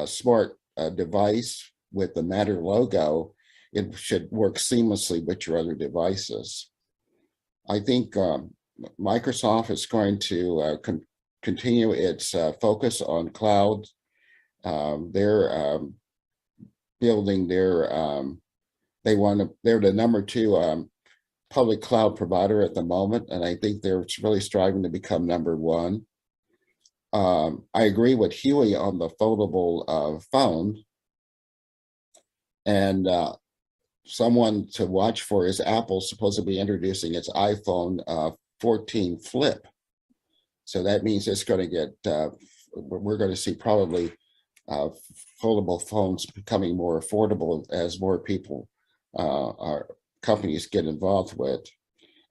smart device with the Matter logo, it should work seamlessly with your other devices. I think Microsoft is going to continue its focus on cloud. They're building their, they're the number 2 public cloud provider at the moment, and I think they're really striving to become number 1. I agree with Hewie on the foldable phone, and someone to watch for is Apple, supposed to be introducing its iPhone 14 Flip. So that means it's going to get, we're going to see probably foldable phones becoming more affordable as more people, companies get involved with.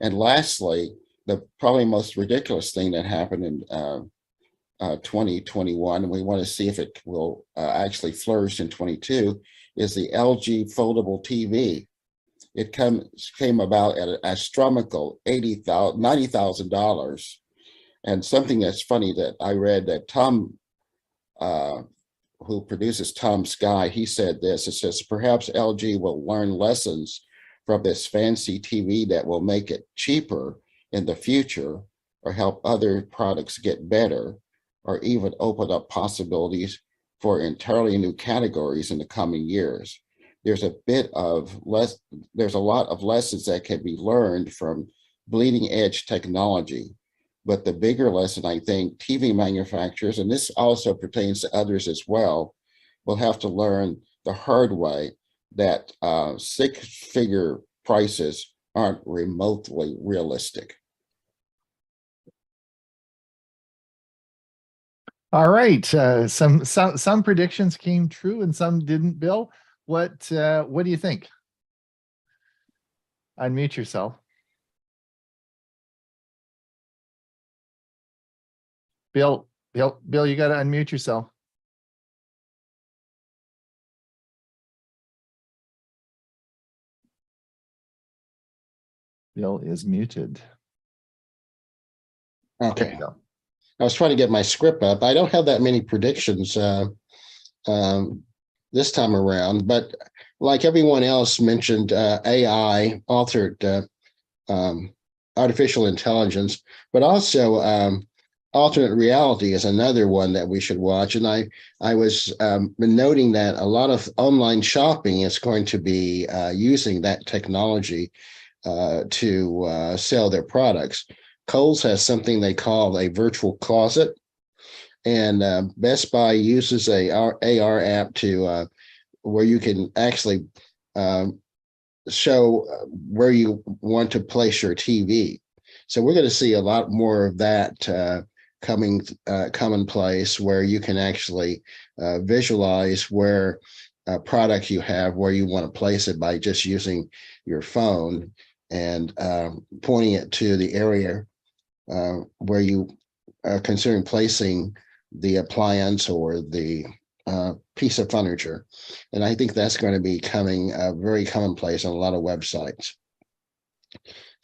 And lastly, the probably most ridiculous thing that happened in 2021, and we want to see if it will actually flourish in 22, is the LG foldable TV. It came about at an astronomical $90,000. And something that's funny that I read, that Tom, who produces Tom Sky, he said this. It says, perhaps LG will learn lessons from this fancy TV that will make it cheaper in the future, or help other products get better, or even open up possibilities for entirely new categories in the coming years. There's a lot of lessons that can be learned from bleeding edge technology. But the bigger lesson, I think, TV manufacturers, and this also pertains to others as well, will have to learn the hard way that 6-figure prices aren't remotely realistic. All right, some predictions came true and some didn't. Bill, what do you think? Unmute yourself. Bill, you got to unmute yourself. Bill is muted. Okay. I was trying to get my script up. I don't have that many predictions this time around, but like everyone else mentioned, AI, altered artificial intelligence, but also alternate reality is another one that we should watch. And I was noting that a lot of online shopping is going to be using that technology to sell their products. Kohl's has something they call a virtual closet, and Best Buy uses a AR app to where you can actually show where you want to place your TV. So we're going to see a lot more of that commonplace, where you can actually visualize where a product you have, where you want to place it by just using your phone and pointing it to the area where you are considering placing the appliance or the piece of furniture. And I think that's going to be coming very commonplace on a lot of websites.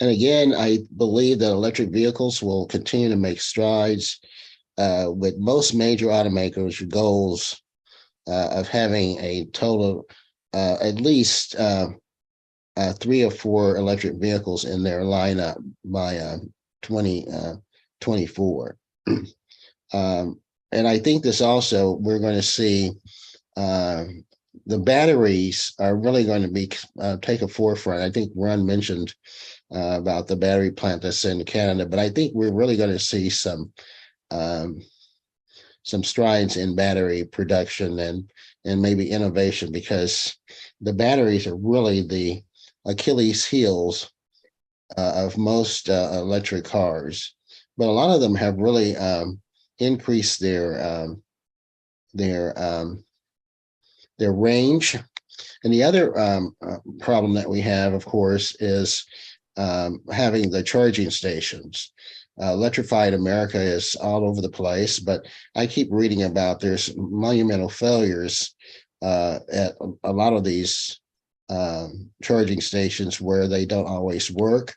And again, I believe that electric vehicles will continue to make strides with most major automakers' goals of having a total at least 3 or 4 electric vehicles in their lineup by 2024. And I think this also, we're going to see the batteries are really going to be take a forefront. I think Ron mentioned about the battery plant that's in Canada, but I think we're really going to see some strides in battery production and maybe innovation, because the batteries are really the Achilles heels of most electric cars. But a lot of them have really increased their range. And the other problem that we have, of course, is having the charging stations. Electrified America is all over the place, but I keep reading about there's monumental failures at a lot of these charging stations where they don't always work.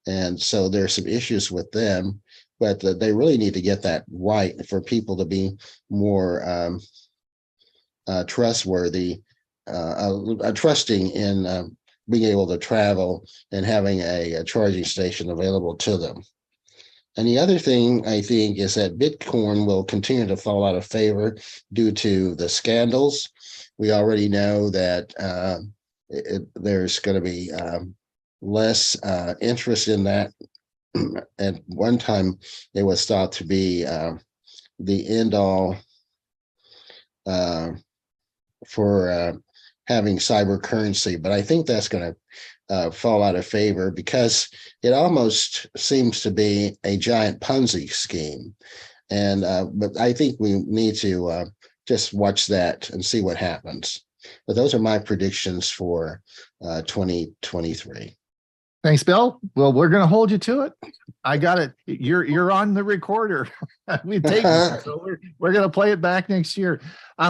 And so there's some issues with them, but they really need to get that right for people to be more trustworthy, trusting in being able to travel and having a charging station available to them. And the other thing I think is that Bitcoin will continue to fall out of favor due to the scandals. We already know that there's going to be less interest in that. At one time, it was thought to be the end all for having cyber currency, but I think that's going to fall out of favor because it almost seems to be a giant Ponzi scheme. And but I think we need to just watch that and see what happens. But those are my predictions for 2023. Thanks, Bill. Well, we're going to hold you to it. I got it. You're on the recorder. We take it. So we're going to play it back next year.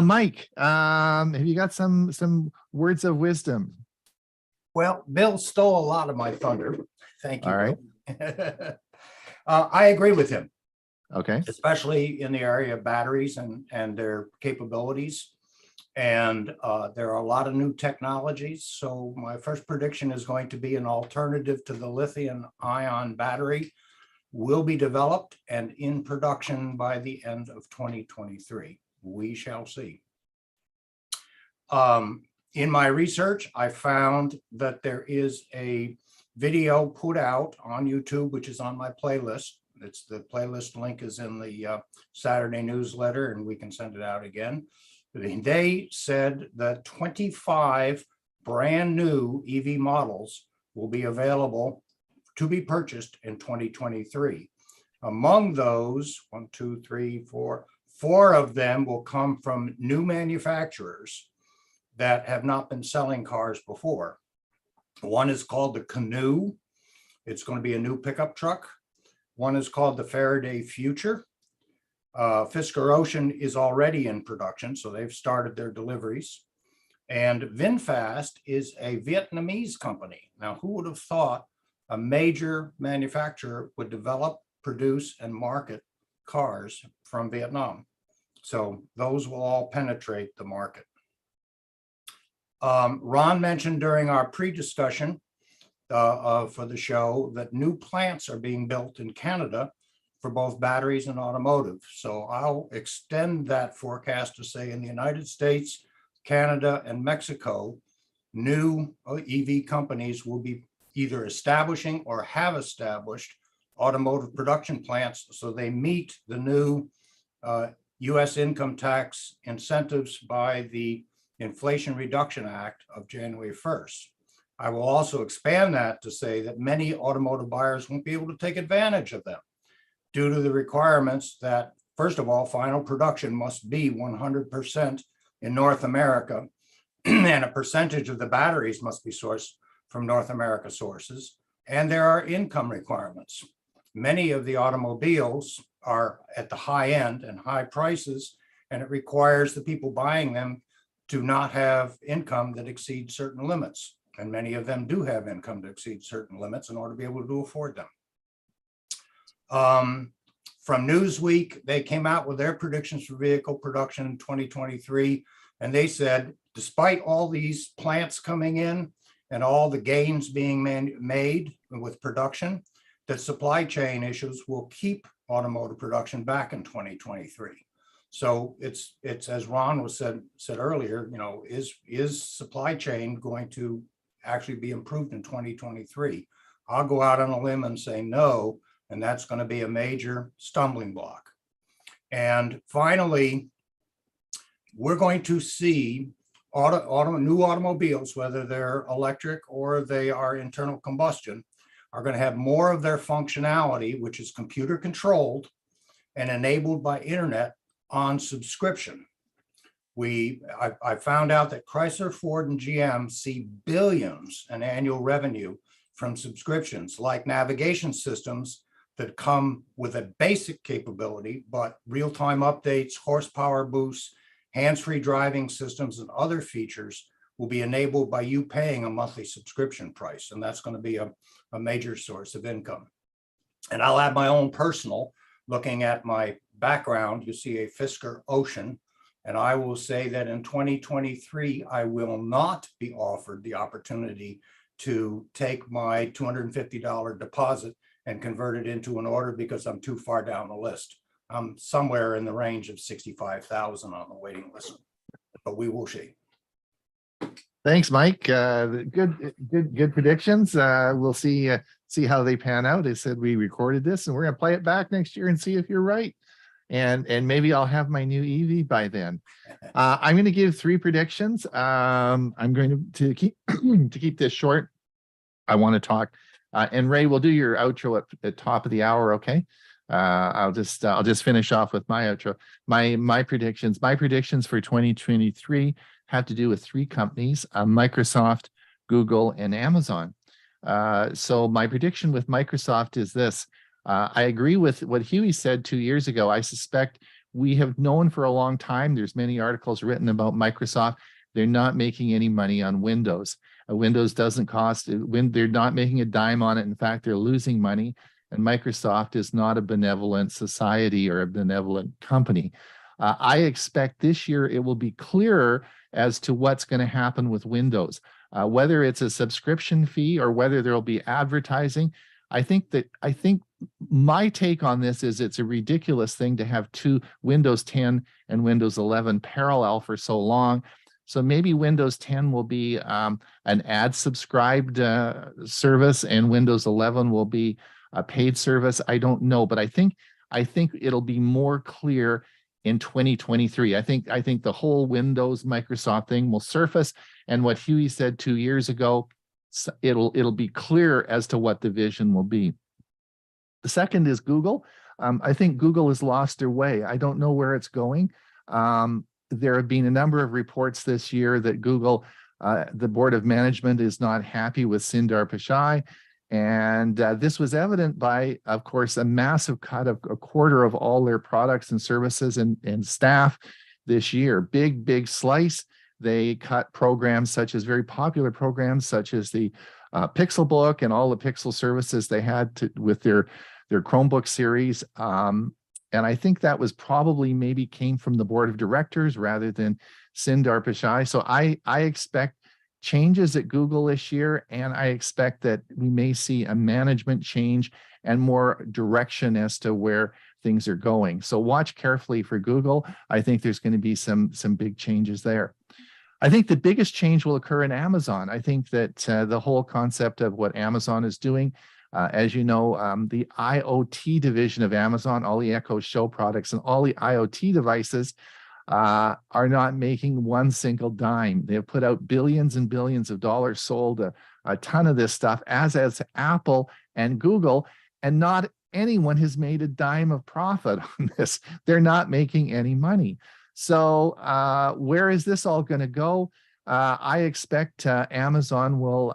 Mike, have you got some words of wisdom? Well, Bill stole a lot of my thunder. Thank you. All right. I agree with him. Okay. Especially in the area of batteries and their capabilities. And there are a lot of new technologies. So my first prediction is going to be an alternative to the lithium-ion battery will be developed and in production by the end of 2023. We shall see. In my research, I found that there is a video put out on YouTube, which is on my playlist. It's the playlist link is in the Saturday newsletter, and we can send it out again. They said that 25 brand new EV models will be available to be purchased in 2023. Among those, 1, 2, 3, 4, 4 of them will come from new manufacturers that have not been selling cars before. One is called the Canoe. It's going to be a new pickup truck. One is called the Faraday Future. Fisker Ocean is already in production, so they've started their deliveries. And VinFast is a Vietnamese company. Now, who would have thought a major manufacturer would develop, produce, and market cars from Vietnam? So those will all penetrate the market. Ron mentioned during our pre-discussion for the show that new plants are being built in Canada for both batteries and automotive. So I'll extend that forecast to say in the United States, Canada, and Mexico, new EV companies will be either establishing or have established automotive production plants so they meet the new US income tax incentives by the Inflation Reduction Act of January 1st. I will also expand that to say that many automotive buyers won't be able to take advantage of them due to the requirements that, first of all, final production must be 100% in North America, and a percentage of the batteries must be sourced from North America sources, and there are income requirements. Many of the automobiles are at the high end and high prices, and it requires the people buying them to not have income that exceeds certain limits. And many of them do have income to exceed certain limits in order to be able to afford them. From Newsweek, they came out with their predictions for vehicle production in 2023. And they said, despite all these plants coming in and all the gains being made with production, that supply chain issues will keep automotive production back in 2023. So it's as Ron was said earlier, you know, is supply chain going to actually be improved in 2023? I'll go out on a limb and say no, and that's going to be a major stumbling block. And finally, we're going to see new automobiles, whether they're electric or they are internal combustion, are going to have more of their functionality, which is computer controlled and enabled by internet, on subscription. I found out that Chrysler, Ford, and GM see billions in annual revenue from subscriptions, like navigation systems that come with a basic capability, but real-time updates, horsepower boosts, hands-free driving systems, and other features will be enabled by you paying a monthly subscription price. And that's going to be a major source of income. And I'll add my own personal, looking at my background, you see a Fisker Ocean. And I will say that in 2023, I will not be offered the opportunity to take my $250 deposit and convert it into an order because I'm too far down the list. I'm somewhere in the range of 65,000 on the waiting list, but we will see. Thanks, Mike. Good predictions. We'll see how they pan out. I said we recorded this, and we're going to play it back next year and see if you're right. And maybe I'll have my new EV by then. I'm going to give 3 predictions. I'm going to keep this short. I want to talk, and Ray, we'll do your outro at the top of the hour. Okay. I'll just finish off with my outro. My predictions for 2023 have to do with 3 companies: Microsoft, Google, and Amazon. So my prediction with Microsoft is this. I agree with what Hewie said 2 years ago. I suspect we have known for a long time. There's many articles written about Microsoft. They're not making any money on Windows. Windows doesn't cost, they're not making a dime on it. In fact, they're losing money. And Microsoft is not a benevolent society or a benevolent company. I expect this year it will be clearer as to what's going to happen with Windows, whether it's a subscription fee or whether there will be advertising. I think my take on this is it's a ridiculous thing to have 2 Windows 10 and Windows 11 parallel for so long. So maybe Windows 10 will be an ad subscribed service, and Windows 11 will be a paid service. I don't know, but I think it'll be more clear in 2023. I think the whole Windows Microsoft thing will surface. And what Hewie said 2 years ago, it'll be clear as to what the vision will be. The second is Google. I think Google has lost their way. I don't know where it's going. There have been a number of reports this year that Google, the board of management is not happy with Sundar Pichai. And this was evident by, of course, a massive cut of a quarter of all their products and services and staff this year. Big slice. They cut programs such as very popular programs such as the Pixel Book and all the Pixel services they had with their Chromebook series. And I think that was probably maybe came from the board of directors rather than Sundar Pichai. So I expect changes at Google this year, and I expect that we may see a management change and more direction as to where things are going. So watch carefully for Google. I think there's going to be some big changes there. I think the biggest change will occur in Amazon. I think that the whole concept of what Amazon is doing, as you know, the IoT division of Amazon, all the Echo Show products and all the IoT devices are not making one single dime. They have put out billions and billions of dollars, sold a ton of this stuff, as has Apple and Google, and not anyone has made a dime of profit on this. They're not making any money. So where is this all going to go? I expect Amazon will,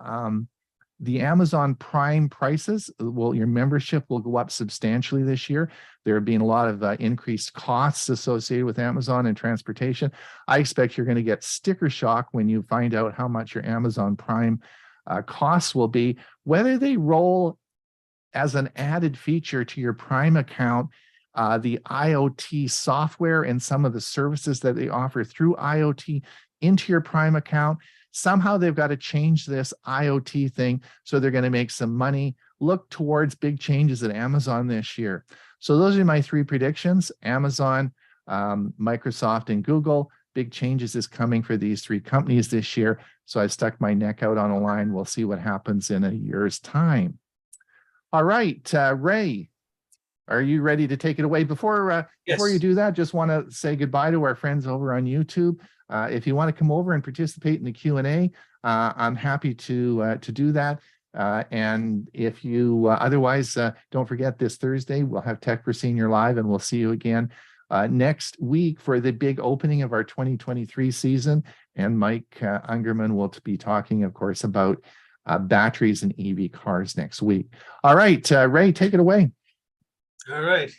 the Amazon Prime prices, your membership will go up substantially this year. There have been a lot of increased costs associated with Amazon and transportation. I expect you're going to get sticker shock when you find out how much your Amazon Prime costs will be, whether they roll as an added feature to your Prime account, the IoT software and some of the services that they offer through IoT into your Prime account. Somehow they've got to change this IoT thing, so they're going to make some money. Look towards big changes at Amazon this year. So those are my three predictions: Amazon, Microsoft, and Google. Big changes is coming for these three companies this year. So I've stuck my neck out on a line. We'll see what happens in a year's time. All right, Ray, are you ready to take it away? Before you do that, just want to say goodbye to our friends over on YouTube. If you want to come over and participate in the Q&A, I'm happy to do that. And if you otherwise, don't forget this Thursday, we'll have Tech for Senior Live, and we'll see you again next week for the big opening of our 2023 season. And Mike Ungerman will be talking, of course, about batteries and EV cars next week. All right, Ray, take it away. All right.